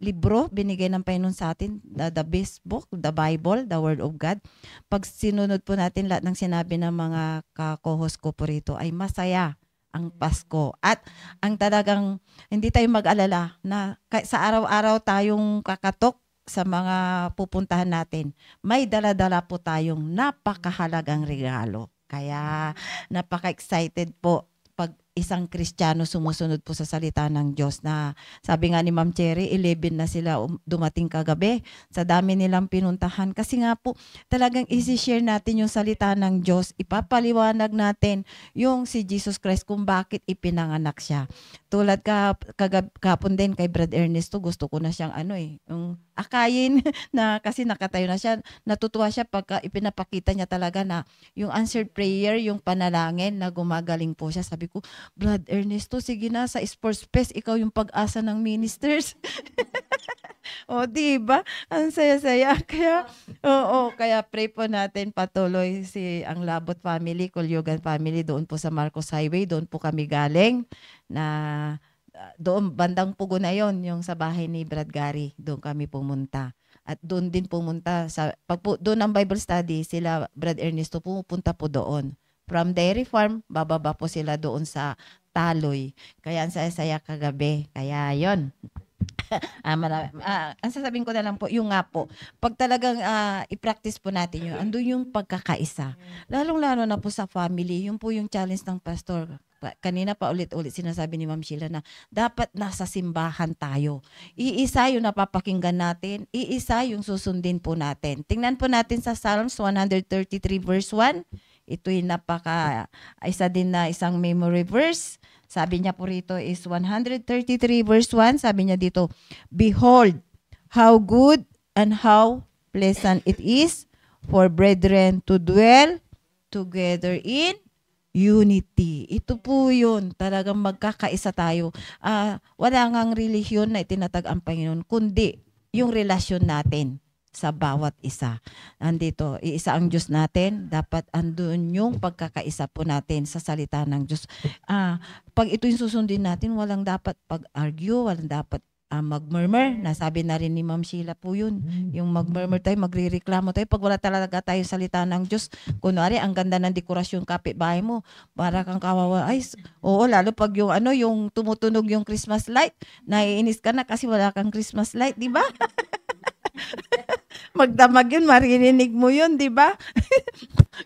libro binigay ng Panginoon sa atin, the best book, the Bible, the Word of God. Pag sinunod po natin lahat ng sinabi ng mga ka-co-host ko po rito, ay masaya ang Pasko. At ang talagang hindi tayo mag-alala na sa araw-araw tayong kakatok sa mga pupuntahan natin, may dala-dala po tayong napakahalagang regalo. Kaya napaka-excited po pag isang Kristiyano sumusunod po sa salita ng Diyos na sabi nga ni Ma'am Cherry, 11 na sila dumating kagabi sa dami nilang pinuntahan. Kasi nga po talagang isi-share natin yung salita ng Diyos. Ipapaliwanag natin yung si Jesus Christ kung bakit ipinanganak siya. Tulad kapon din kay Brad Ernesto, gusto ko na siyang yung akayin na kasi nakatayo na siya. Natutuwa siya pagka ipinapakita niya talaga na yung answered prayer, yung panalangin na gumagaling po siya. Sabi ko, Brad Ernesto, sige na sa Sports Fest, ikaw yung pag-asa ng ministers. O, diba? Ang saya-saya. Kaya, kaya pray po natin patuloy ang Labot family, Kulyogan family, doon po sa Marcos Highway, doon po kami galing na doon bandang Pugo na yon, yung sa bahay ni Brad Gary, doon kami pumunta. At doon din pumunta, doon ang Bible study, sila Brad Ernesto pupunta po doon. From Dairy Farm, bababa po sila doon sa Taloy. Kaya ang saya-saya kagabi. Kaya yon. Ang sasabihin ko na lang po, yung nga po, pag talagang i-practice po natin yun, andun yung pagkakaisa. Lalong-lalo na po sa family, yun po yung challenge ng pastor. Kanina pa ulit-ulit sinasabi ni Ma'am Sheila na dapat nasa simbahan tayo. Iisa yung napapakinggan natin, iisa yung susundin po natin. Tingnan po natin sa Psalms 133 verse 1. Ito'y isa din na isang memory verse. Sabi niya po rito is 133 verse 1. Sabi niya dito, "Behold, how good and how pleasant it is for brethren to dwell together in unity." Ito po yun. Talagang magkakaisa tayo. Wala ngang relihiyon na itinatag ang Panginoon, kundi yung relasyon natin sa bawat isa. Andito, iisa ang Diyos natin, dapat andun yung pagkakaisa po natin sa salita ng Diyos. Pag ito yung susundin natin, walang dapat pag-argue, walang dapat mag-murmur. Nasabi na rin ni Ma'am Sheila po yun. Yung mag-murmur tayo, magre-reklamo tayo. Pag wala talaga tayo salita ng Diyos, kunwari, ang ganda ng dekorasyon kapitbahay mo, para kang kawawa. Ay, oo, lalo pag yung tumutunog yung Christmas light, naiinis ka na kasi wala kang Christmas light, di ba? Magdamag yun, maririnig mo yun, di ba?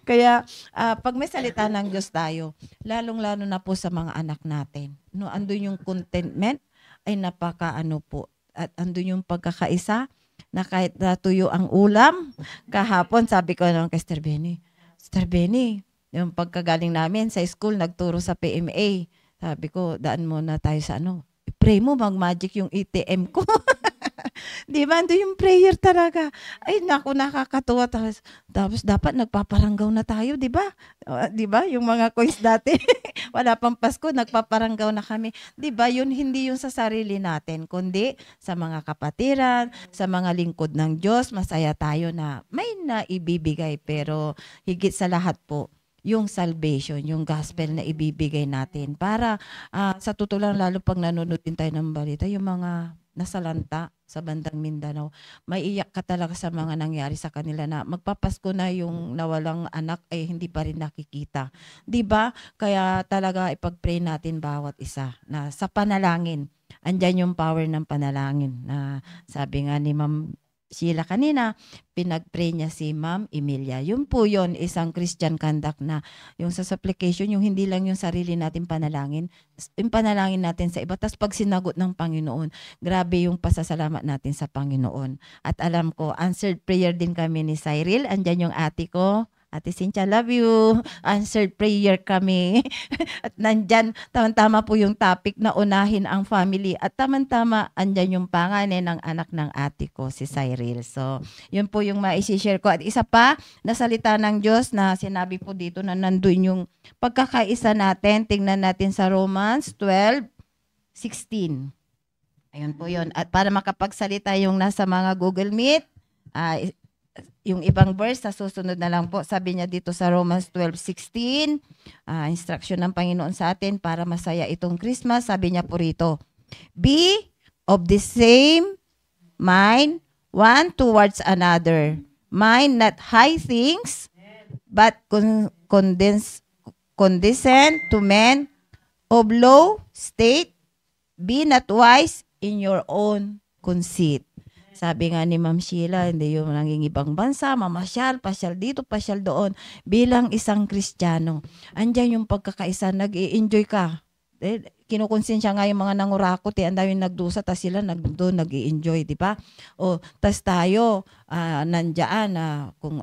Kaya, pag may salita ng Diyos tayo, lalong-lalo na po sa mga anak natin, no, andun yung contentment, ay napaka po. At andun yung pagkakaisa, na kahit natuyo ang ulam, kahapon, sabi ko naman kay Sister Benny, yung pagkagaling namin sa school, nagturo sa PMA, sabi ko, daan muna tayo sa pray mo, mag-magic yung ATM ko. Di ba? Ando yung prayer talaga. Ay, naku, nakakatuwa. Tapos dapat nagpaparanggaw na tayo, di ba? Di ba? Yung mga coins dati, wala pang Pasko, nagpaparanggaw na kami. Di ba? Yun, hindi yung sa sarili natin, kundi sa mga kapatiran, sa mga lingkod ng Diyos. Masaya tayo na may naibibigay. Pero higit sa lahat po, yung salvation, yung gospel na ibibigay natin. Para sa totoo lang, lalo pag nanonood din tayo ng balita, yung mga nasalanta sa bandang Mindanao, maiiyak ka talaga sa mga nangyari sa kanila na magpapasko na yung nawalang anak ay hindi pa rin nakikita. 'Di ba? Kaya talaga ipag-pray natin bawat isa na sa panalangin. Andiyan yung power ng panalangin na sabi nga ni Ma'am Sheila kanina, pinag-pray niya si Ma'am Emilia. Yun po yun, isang Christian conduct na yung sa supplication, yung hindi lang yung sarili natin panalangin, yung panalangin natin sa iba. Tapos pag sinagot ng Panginoon, grabe yung pasasalamat natin sa Panginoon. At alam ko, answered prayer din kami ni Cyril. Andyan yung ate ko, Ate Cynthia, love you. Answered prayer kami. At nandyan, tama-tama po yung topic na unahin ang family. At tama-tama, andyan yung panganay ng anak ng ate ko, si Cyril. So, yun po yung maisishare ko. At isa pa, na salita ng Diyos na sinabi po dito na nandun yung pagkakaisa natin. Tingnan natin sa Romans 12:16. Ayun po yun. At para makapagsalita yung nasa mga Google Meet, yung ibang verse sa susunod na lang po. Sabi niya dito sa Romans 12:16, instruction ng Panginoon sa atin para masaya itong Christmas. Sabi niya po rito, be of the same mind one towards another. Mind not high things, but condescend to men of low state. Be not wise in your own conceit. Sabi nga ni Ma'am Sheila, hindi yung nanging ibang bansa, mamasyal, pasyal dito, pasyal doon. Bilang isang Kristiyano, andyan yung pagkakaisa, nag-i-enjoy ka. Kinukonsensya nga yung mga nangurakot, ang dami nagdusa, tas sila doon nag-i-enjoy, di ba? O, tas tayo, nandiyan, kung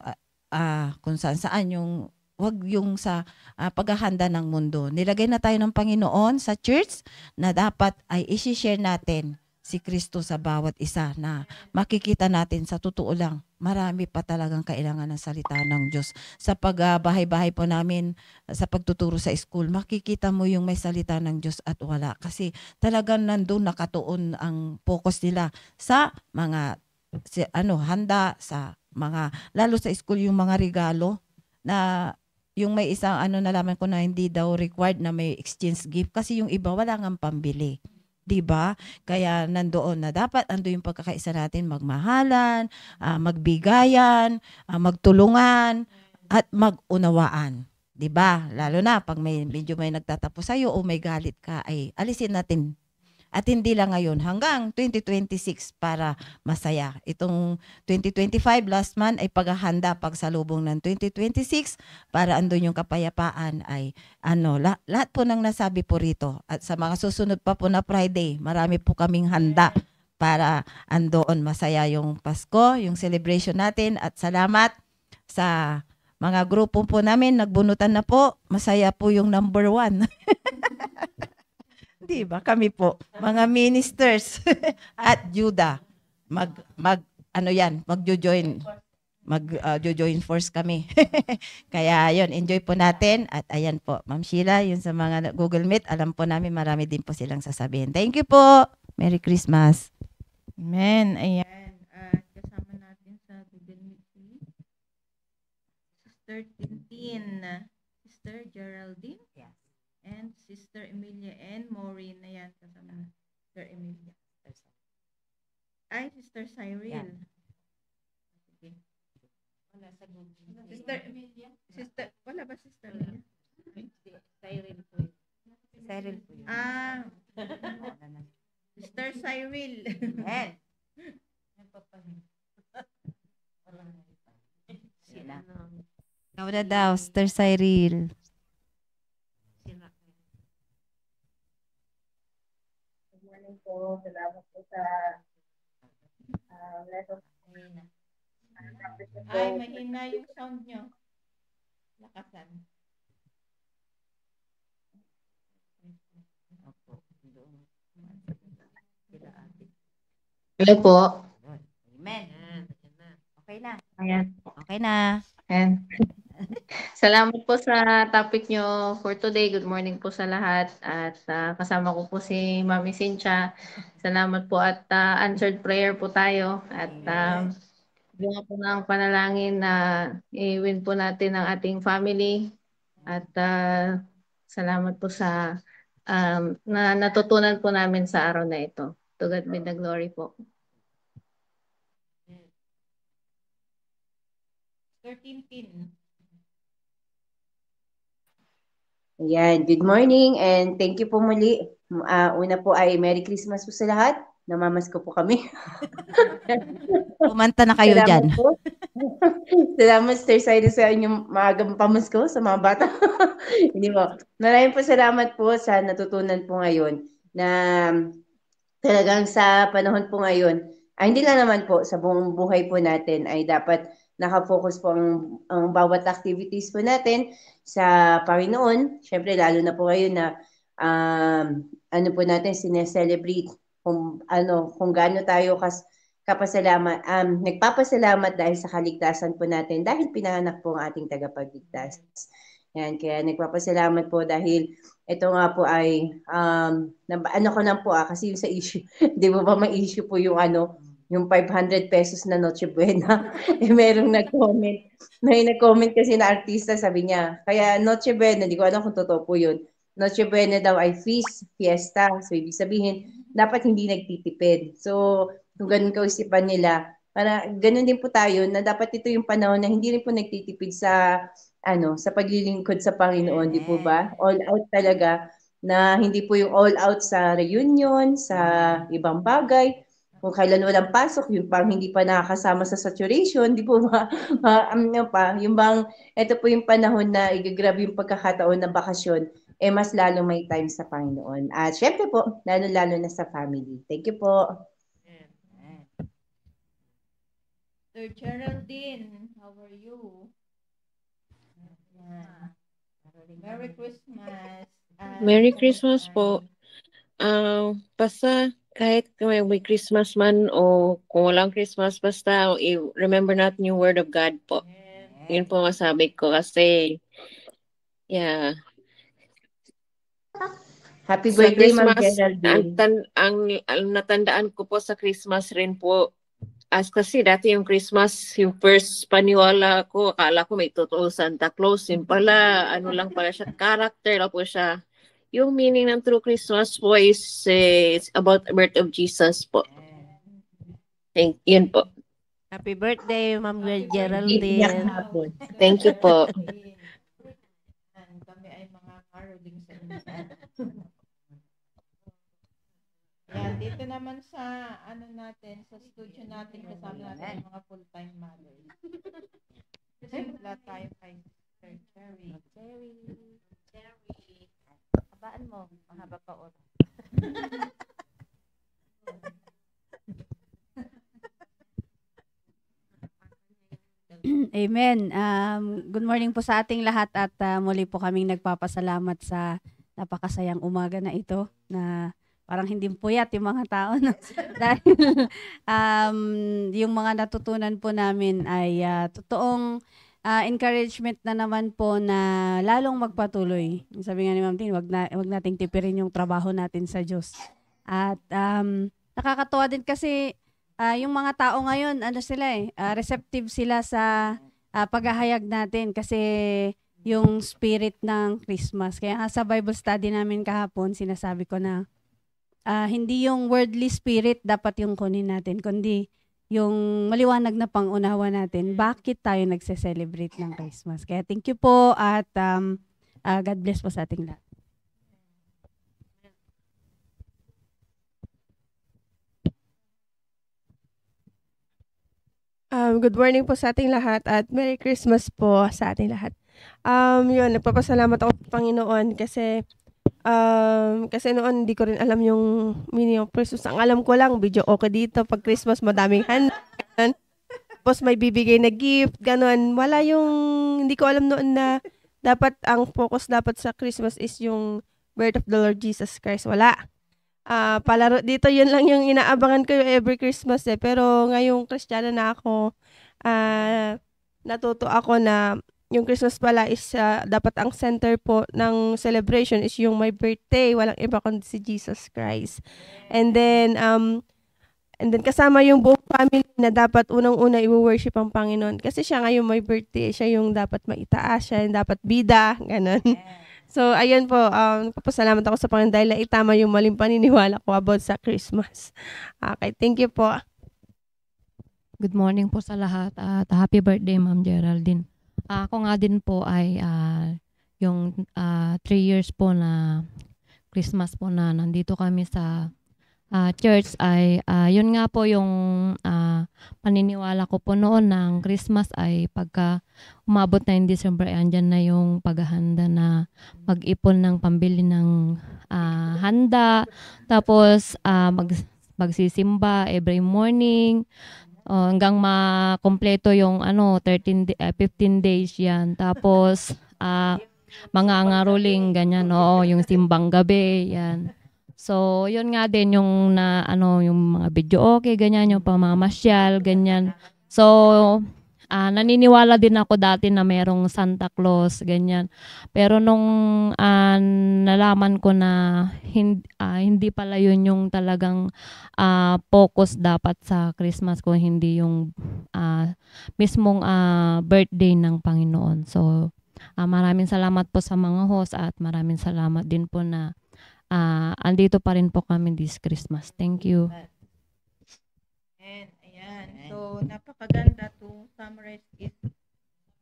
saan yung wag yung sa paghahanda ng mundo. Nilagay na tayo ng Panginoon sa church na dapat ay isi-share natin si Kristo sa bawat isa na makikita natin sa totoo lang. Marami pa talagang kailangan ng salita ng Diyos. Sa pagbahay-bahay po namin, sa pagtuturo sa school, makikita mo yung may salita ng Diyos at wala. Kasi talagang nandun nakatuon ang focus nila sa mga handa, sa mga, lalo sa school yung mga regalo na yung may isang nalaman ko na hindi daw required na may exchange gift kasi yung iba wala ngang pambili. Diba? Kaya nandoon na dapat ando yung pagkakaisa natin, magmahalan, magbigayan, magtulungan, at magunawaan. Diba? Lalo na pag medyo may nagtatapos sa'yo o may galit ka, ay alisin natin. At hindi lang ngayon, hanggang 2026 para masaya. Itong 2025, last month, ay paghahanda pagsalubong ng 2026 para andun yung kapayapaan ay lahat po nang nasabi po rito. At sa mga susunod pa po na Friday, marami po kaming handa para andoon masaya yung Pasko, yung celebration natin. At salamat sa mga grupo po namin, nagbunutan na po. Masaya po yung number 1. Diba? Kami po, mga ministers at Judah, mag-join force kami. Kaya yun, enjoy po natin. At ayan po, Ma'am Sheila, yun sa mga Google Meet, alam po namin marami din po silang sasabihin. Thank you po. Merry Christmas. Amen. Ayan. Kasama natin sa Google Meet si Sister Tintin, Sister Geraldine. Yes. And Sister Emilia and Maureen. Ayan, kasama. Sister Emilia. Ay, Sister Cyril. Yan. Okay. Wala sa Google. Sister Emilia. Wala ba Sister Emilia? Cyril po. Cyril po. Sister Cyril. Ayan. Ikaw na daw, Sister Cyril. Po, salamat po sa lesson. Ay, mahina yung sound nyo. Lakasan. Hello po. Amen. Okay na. Ayan. Okay na. Ayan. Salamat po sa topic nyo for today. Good morning po sa lahat. At kasama ko po si Mami Cynthia. Salamat po at answered prayer po tayo. At bunga po ng panalangin na i-win po natin ang ating family. At salamat po sa na natutunan po namin sa araw na ito. To God be the glory po. 13. Ayan, good morning and thank you po muli. Una po ay Merry Christmas po sa lahat. Namamasko po kami. Kumanta na kayo dyan. Po. Salamat, Sir Cyril, sa inyong maagang pamasko sa mga bata. Hindi po. Maraming po salamat po sa natutunan po ngayon na talagang sa panahon po ngayon, hindi lang naman po sa buong buhay po natin ay dapat nakafocus po ang bawat activities po natin sa Panginoon. Siyempre, lalo na po ngayon na ano po natin, sineselebrate kung gaano tayo kapasalamat, nagpapasalamat dahil sa kaligtasan po natin dahil pinanganak po ang ating tagapagligtas. Yan, kaya nagpapasalamat po dahil ito nga po ay ano ko lang po kasi yung sa issue, di ba ba may issue po yung yung 500 pesos na Noche Buena. Merong nag-comment. May nag-comment kasi na artista, sabi niya, kaya Noche Buena, di ko alam kung totoo po yun. Noche Buena daw ay fiesta. So, ibig sabihin, dapat hindi nagtitipid. So, kung ganun kausipan nila, para ganun din po tayo na dapat ito yung panahon na hindi rin po nagtitipid sa sa paglilingkod sa Panginoon, di po ba? All out talaga na hindi po yung all out sa reunion, sa ibang bagay. Kung kailan walang pasok, yung pang hindi pa nakakasama sa saturation, di po ba? Yung bang, ito po yung panahon na igagrab yung pagkakataon ng bakasyon, mas lalong may time sa Panginoon. At syempre po, lalo-lalo na sa family. Thank you po. Sir Geraldine, how are you? Merry Christmas. Merry Christmas po. Basta kahit may Christmas man o kung walang Christmas, basta remember natin yung Word of God po. Yun po masabi ko kasi, yeah. Happy birthday, Ma'am Christmas, Geraldine. ang natandaan ko po sa Christmas rin po, kasi dati yung Christmas, yung first paniwala ko, akala ko may totoo Santa Claus. Yung pala, lang pala siya, character lang po siya. Yung meaning ng true Christmas po is about the birth of Jesus po. Yun po. Happy birthday, Ma'am Geraldine. Thank you po. Kami ay mga caroling sa inyo. Yan, dito naman sa natin, sa studio natin, kasama natin yung mga full-time mothers. Kasi wala tayo kay Sir Cherry. Abaan mo, mahaba pa oras. Amen. Good morning po sa ating lahat at muli po kaming nagpapasalamat sa napakasayang umaga na ito na parang hindi puyat yung mga tao. No? Dahil yung mga natutunan po namin ay totoong encouragement na naman po na lalong magpatuloy. Sabi nga ni Ma'am Tin, wag nating tipirin yung trabaho natin sa Diyos. At nakakatuwa din kasi yung mga tao ngayon, receptive sila sa paghahayag natin kasi yung spirit ng Christmas. Kaya sa Bible study namin kahapon, sinasabi ko na hindi yung worldly spirit dapat yung kunin natin, kundi yung maliwanag na pangunawa natin, bakit tayo nagse-celebrate ng Christmas. Kaya thank you po at God bless po sa ating lahat. Good morning po sa ating lahat at Merry Christmas po sa ating lahat. Nagpapasalamat ako sa Panginoon kasi noon hindi ko rin alam yung meaning of Christmas. Ang alam ko lang, video okay dito pag Christmas, madaming handa. Tapos may bibigay na gift, ganun. Wala hindi ko alam noon na dapat ang focus dapat sa Christmas is yung birth of the Lord Jesus Christ. Wala. Palaro dito, yun lang yung inaabangan ko every Christmas Pero ngayong Kristiyana na ako, natuto ako na yung Christmas pala is dapat ang center po ng celebration is yung my birthday. Walang iba kundi si Jesus Christ. And then kasama yung buong family na dapat unang-una i-worship ang Panginoon. Kasi siya ngayon my birthday. Siya yung dapat maitaas. Siya yung dapat bida. Ganun. So, ayun po. Nagpapasalamat ako sa Panginoon dahil itama yung maling paniniwala ko about sa Christmas. Okay, thank you po. Good morning po sa lahat at happy birthday, Ma'am Geraldine. Ako nga din po ay yung 3 years po na Christmas po na nandito kami sa church ay yun nga po yung paniniwala ko po noon ng Christmas ay pagka umabot na yung December ay andyan na yung paghahanda na mag-ipon ng pambili ng handa tapos magsisimba every morning hanggang makompleto yung 15 days yan. Tapos mga ngaruling ganyan, oo, yung simbang gabi yan. So, yun nga din yung yung mga video okay, ganyan, yung pamamasyal, ganyan. So, naniniwala din ako dati na merong Santa Claus, ganyan. Pero nung nalaman ko na hindi pala yun yung talagang focus dapat sa Christmas, kung hindi yung mismong birthday ng Panginoon. So, maraming salamat po sa mga host at maraming salamat din po na andito pa rin po kami this Christmas. Thank you. Ayan. So, napakaganda to summarize it.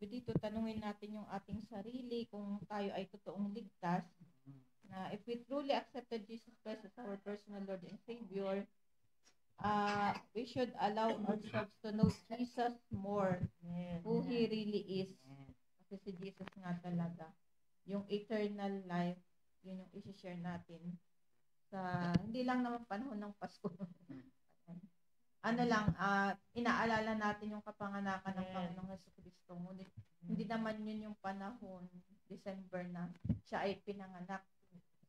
Dito, tanungin natin yung ating sarili kung tayo ay totoong ligtas. Na if we truly accepted Jesus Christ as our personal Lord and Savior, we should allow ourselves to know Jesus more, who He really is. Kasi si Jesus nga talaga, yung eternal life, yun yung isi-share natin sa hindi lang naman panahon ng Pasko. Inaalala natin yung kapanganakan ng Panginoong Jesucristo. Ngunit hindi naman yun yung panahon, December na siya ay pinanganak.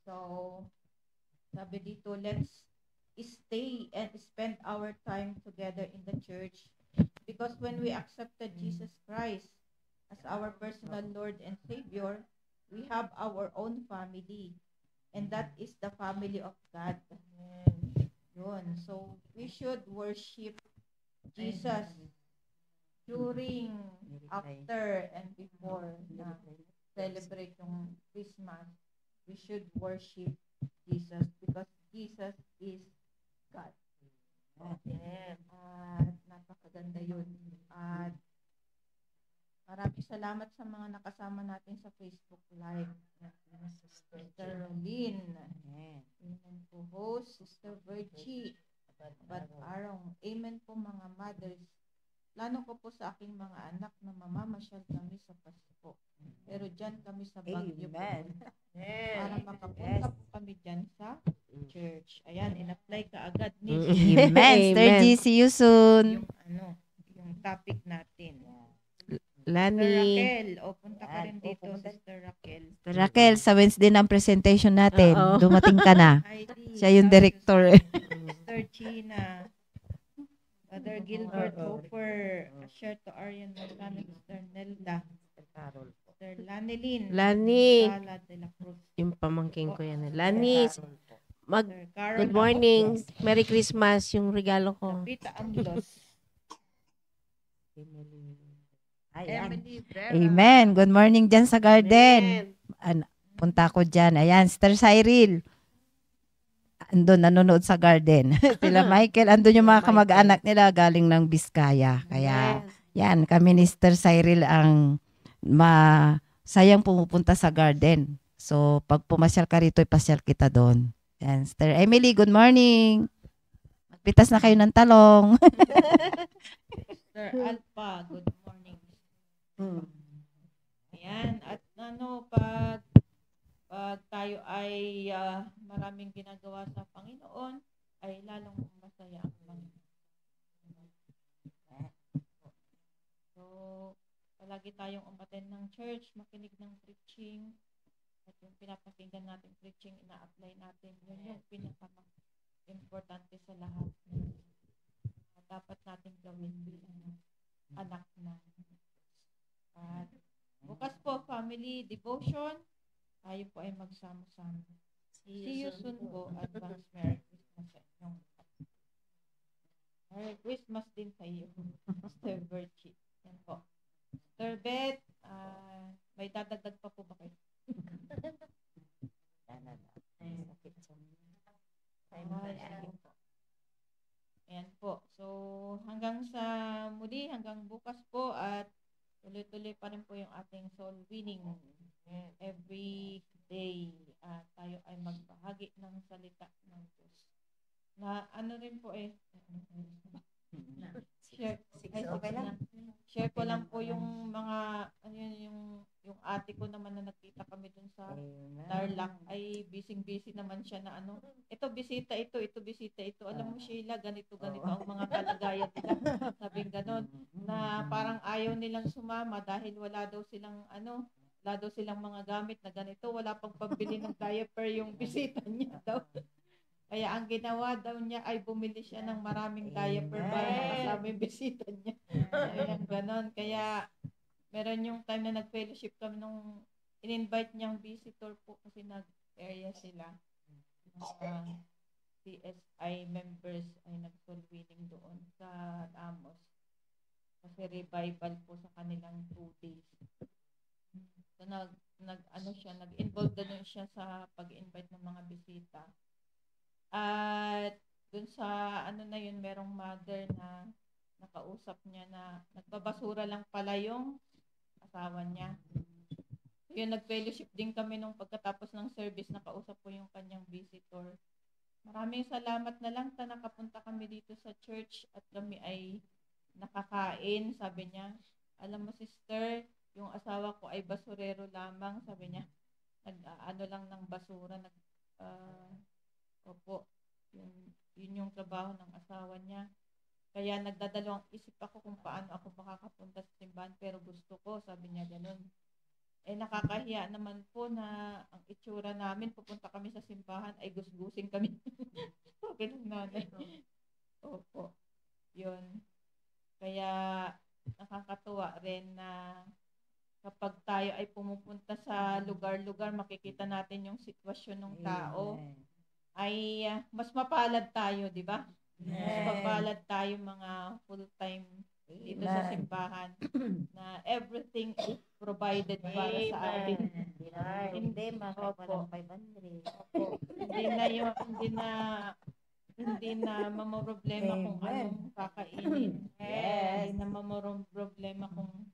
So, sabi dito, let's stay and spend our time together in the church. Because when we accepted Jesus Christ as our personal Lord and Savior, we have our own family. And that is the family of God. Yun. So, we should worship Jesus during, after, and before na celebrate yung Christmas. We should worship Jesus because Jesus is God. At napakaganda yun. At maraming salamat sa mga nakasama natin sa Facebook Live. Sister Rolyn. Amen po, host. Sister Virgie. Bad Arong. Amen po, mga mothers. Plano ko po sa aking mga anak na mamamasyal kami sa Pasko. Pero dyan kami sa Baguio po. Para makapunta po kami dyan sa church. Ayan, in-apply ka agad ni Amen. Sister G, see you soon. Yung topic natin. Lani. Sister Raquel, punta ka rin dito, Sister Raquel. Sister Raquel, sa Wednesday ng presentation natin, Oo. dumating ka na. Siya yung director. Sister Gina, Brother Gilbert Hofer, share to Arian Magkano, Sister Nelda, Sister Lanilyn, Lani. Sala de la Cruz. Yung pamangking ko yan. Lani, Sister Carol good morning. Abos, Merry Christmas yung regalo ko. Pita Amblos, Emily Brera. Amen. Good morning dyan sa garden. Punta ko dyan. Ayan, Sister Cyril. Andun, nanonood sa garden. Sila Michael, andun yung mga kamag-anak nila galing ng Biskaya. Kaya, yan, kami ni Sister Cyril ang sayang pumupunta sa garden. So, pag pumasyal ka rito, ipasyal kita doon. Yan, Sister Emily, good morning. Magpitas na kayo ng talong. Sister Alpha, good morning. Ayan, at pag tayo ay maraming ginagawa sa Panginoon, ay lalong masaya ang Panginoon. So, palagi tayong umattend ng church, makinig ng preaching, at yung pinapakinggan natin preaching, ina-apply natin, yun yung pinaka-importante sa lahat. Dapat natin gawin bilang anak na. At bukas po, family devotion, tayo po ay magsama-sama. See you soon po. Advance Merry Christmas sa inyong Merry Christmas din sa iyo, Sister Virgie. Yan po. Sister Beth, may dadagdag pa po ba kayo? Ayan po. So, hanggang sa muli, hanggang bukas po at tuloy-tuloy pa rin po yung ating soul winning. Every day tayo ay magbahagi ng salita ng Diyos. Na rin po share ko lang po yung mga yung ate ko naman na nakita kami dun sa Tarlac ay busy-busy naman siya na ano, ito bisita ito bisita ito. Alam mo Sheila, ganito ang mga kalagayan nila. Sabing ganon, na parang ayaw nilang sumama dahil wala daw silang mga gamit na ganito. Wala pang pambili ng diaper yung bisita niya daw. Kaya ang ginawa daw niya ay bumili siya ng maraming diaper para makasama yung bisita niya. Ayan, ganon. Kaya meron yung time na nag-fellowship kami nung in-invite niyang visitor po kasi nag-area sila. CSI members ay nag-soul winning doon sa Amos. Kasi revival po sa kanilang 2 days. So nag-involve doon siya sa pag-invite ng mga bisita. At doon sa merong mother na nakausap niya na nagbabasura lang pala yung asawa niya. Yun, nag-fellowship din kami nung pagkatapos ng service, nakausap po yung kanyang visitor. Maraming salamat na lang na nakapunta kami dito sa church at kami ay nakakain, sabi niya. Alam mo sister, yung asawa ko ay basurero lamang, sabi niya. Nag-ano lang ng basura, yun yung trabaho ng asawa niya. Kaya nagdadalawang isip ako kung paano ako makakapunta sa simbahan, pero gusto ko, sabi niya ganun. Nakakahiya naman po na ang itsura namin, pupunta kami sa simbahan, ay gusgusin kami. Sabi ng nanay. Opo. Yun. Kaya nakakatuwa rin na kapag tayo ay pumupunta sa lugar-lugar, makikita natin yung sitwasyon ng tao. Ay mas mapalad tayo, di ba? Mas mapalad tayo mga full-time dito sa simbahan na everything is provided para sa atin. Hindi walang 500. Hindi na mamoroblema kung anong kakainin. Hindi na mamoroblema kung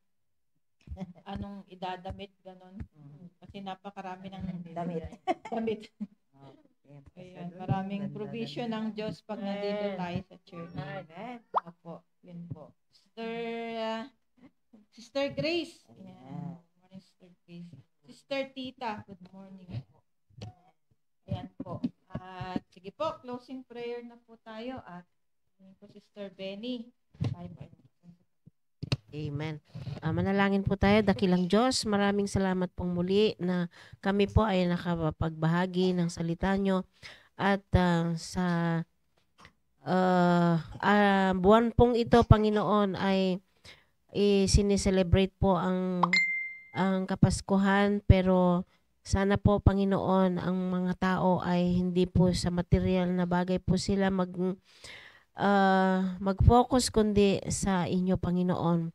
anong idadamit, ganon. Kasi napakarami ng damit. Ayan, maraming provision ng Diyos pag nandito tayo sa church. Opo, yun po. Sister Grace. Ayan. Good morning, Sister Grace. Sister Tita, good morning po. Ayan po. At sige po, closing prayer na po tayo. At yun po, Sister Benny. Amen. Manalangin po tayo, dakilang Diyos. Maraming salamat pong muli na kami po ay nakapagbahagi ng salita nyo. At sa buwan pong ito, Panginoon, ay sineselebrate po ang Kapaskuhan, pero sana po, Panginoon, ang mga tao ay hindi po sa material na bagay po sila mag-focus kundi sa inyo, Panginoon.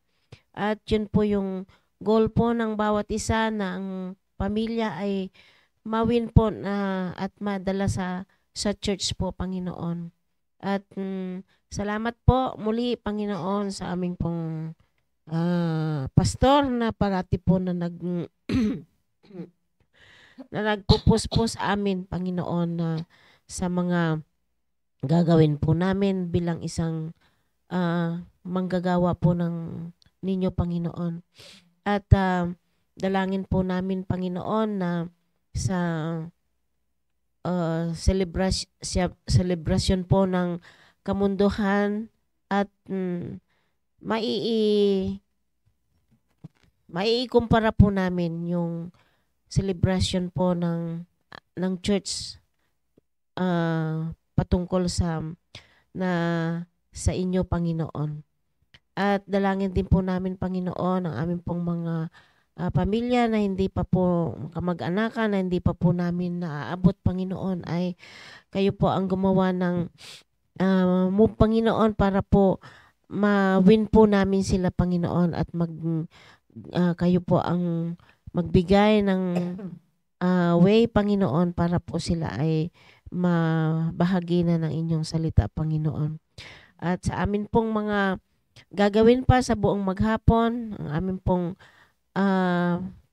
At yun po yung goal po ng bawat isa, na ang pamilya ay mawin po at madala sa church po, Panginoon. At salamat po muli, Panginoon, sa aming pong pastor na parati po na nagpupus sa amin, Panginoon, na sa mga gagawin po namin bilang isang manggagawa po ng ninyo, Panginoon. At dalangin po namin, Panginoon, na sa celebration po ng kamunduhan at maikumpara po namin yung celebration po ng church patungkol sa inyo, Panginoon. At dalangin din po namin, Panginoon, ang aming pong mga pamilya na hindi pa po kamag-anakan, na hindi pa po namin naaabot, Panginoon, ay kayo po ang gumawa ng move, Panginoon, para po ma-win po namin sila, Panginoon, at kayo po ang magbigay ng way, Panginoon, para po sila ay mabahagi na ng inyong salita, Panginoon. At sa amin pong mga gagawin pa sa buong maghapon, ang amin pong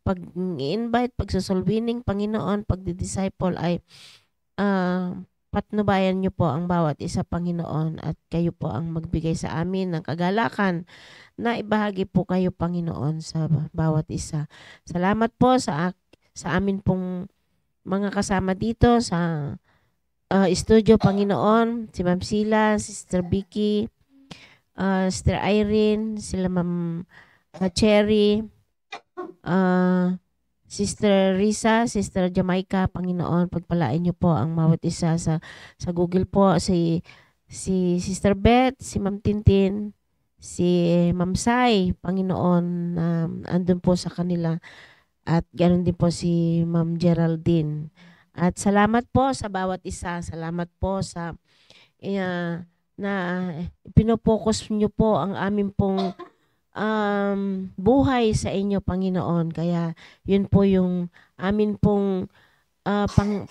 pag-invite, pagsasolwining, Panginoon, pagdi-disciple ay patnubayan niyo po ang bawat isa, Panginoon, at kayo po ang magbigay sa amin ng kagalakan na ibahagi po kayo, Panginoon, sa bawat isa. Salamat po sa amin pong mga kasama dito sa studio, Panginoon, si Ma'am Sila, Sister Vicky, Sister Irene, sila Ma'am Cherry, Sister Risa, Sister Jamaica, Panginoon, pagpalain niyo po ang bawat isa sa Google po, si Sister Beth, si Ma'am Tintin, si Ma'am Sai, Panginoon, andun po sa kanila, at ganoon din po si Ma'am Geraldine. At salamat po sa bawat isa, salamat po sa na pinopokus niyo po ang amin pong buhay sa inyo, Panginoon. Kaya yun po yung amin pong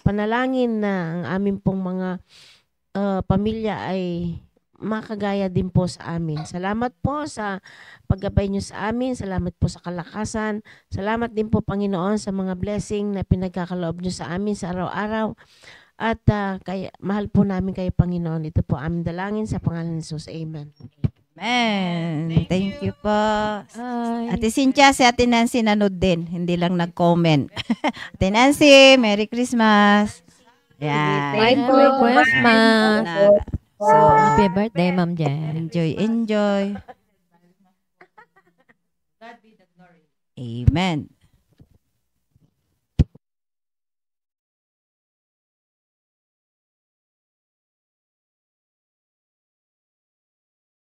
panalangin na ang amin pong mga pamilya ay makagaya din po sa amin. Salamat po sa paggabay niyo sa amin. Salamat po sa kalakasan. Salamat din po, Panginoon, sa mga blessing na pinagkakaloob niyo sa amin sa araw-araw. At kaya, mahal po namin kayo, Panginoon. Ito po aming dalangin sa pangalan ni Jesus. Amen. Amen. Thank you po. Ate Cynthia, si Ate Nancy nanood din. Hindi lang nag-comment. Ate Nancy, Merry Christmas. Yeah. Merry Christmas. So, Happy birthday, Ma'am Jen. enjoy. Amen.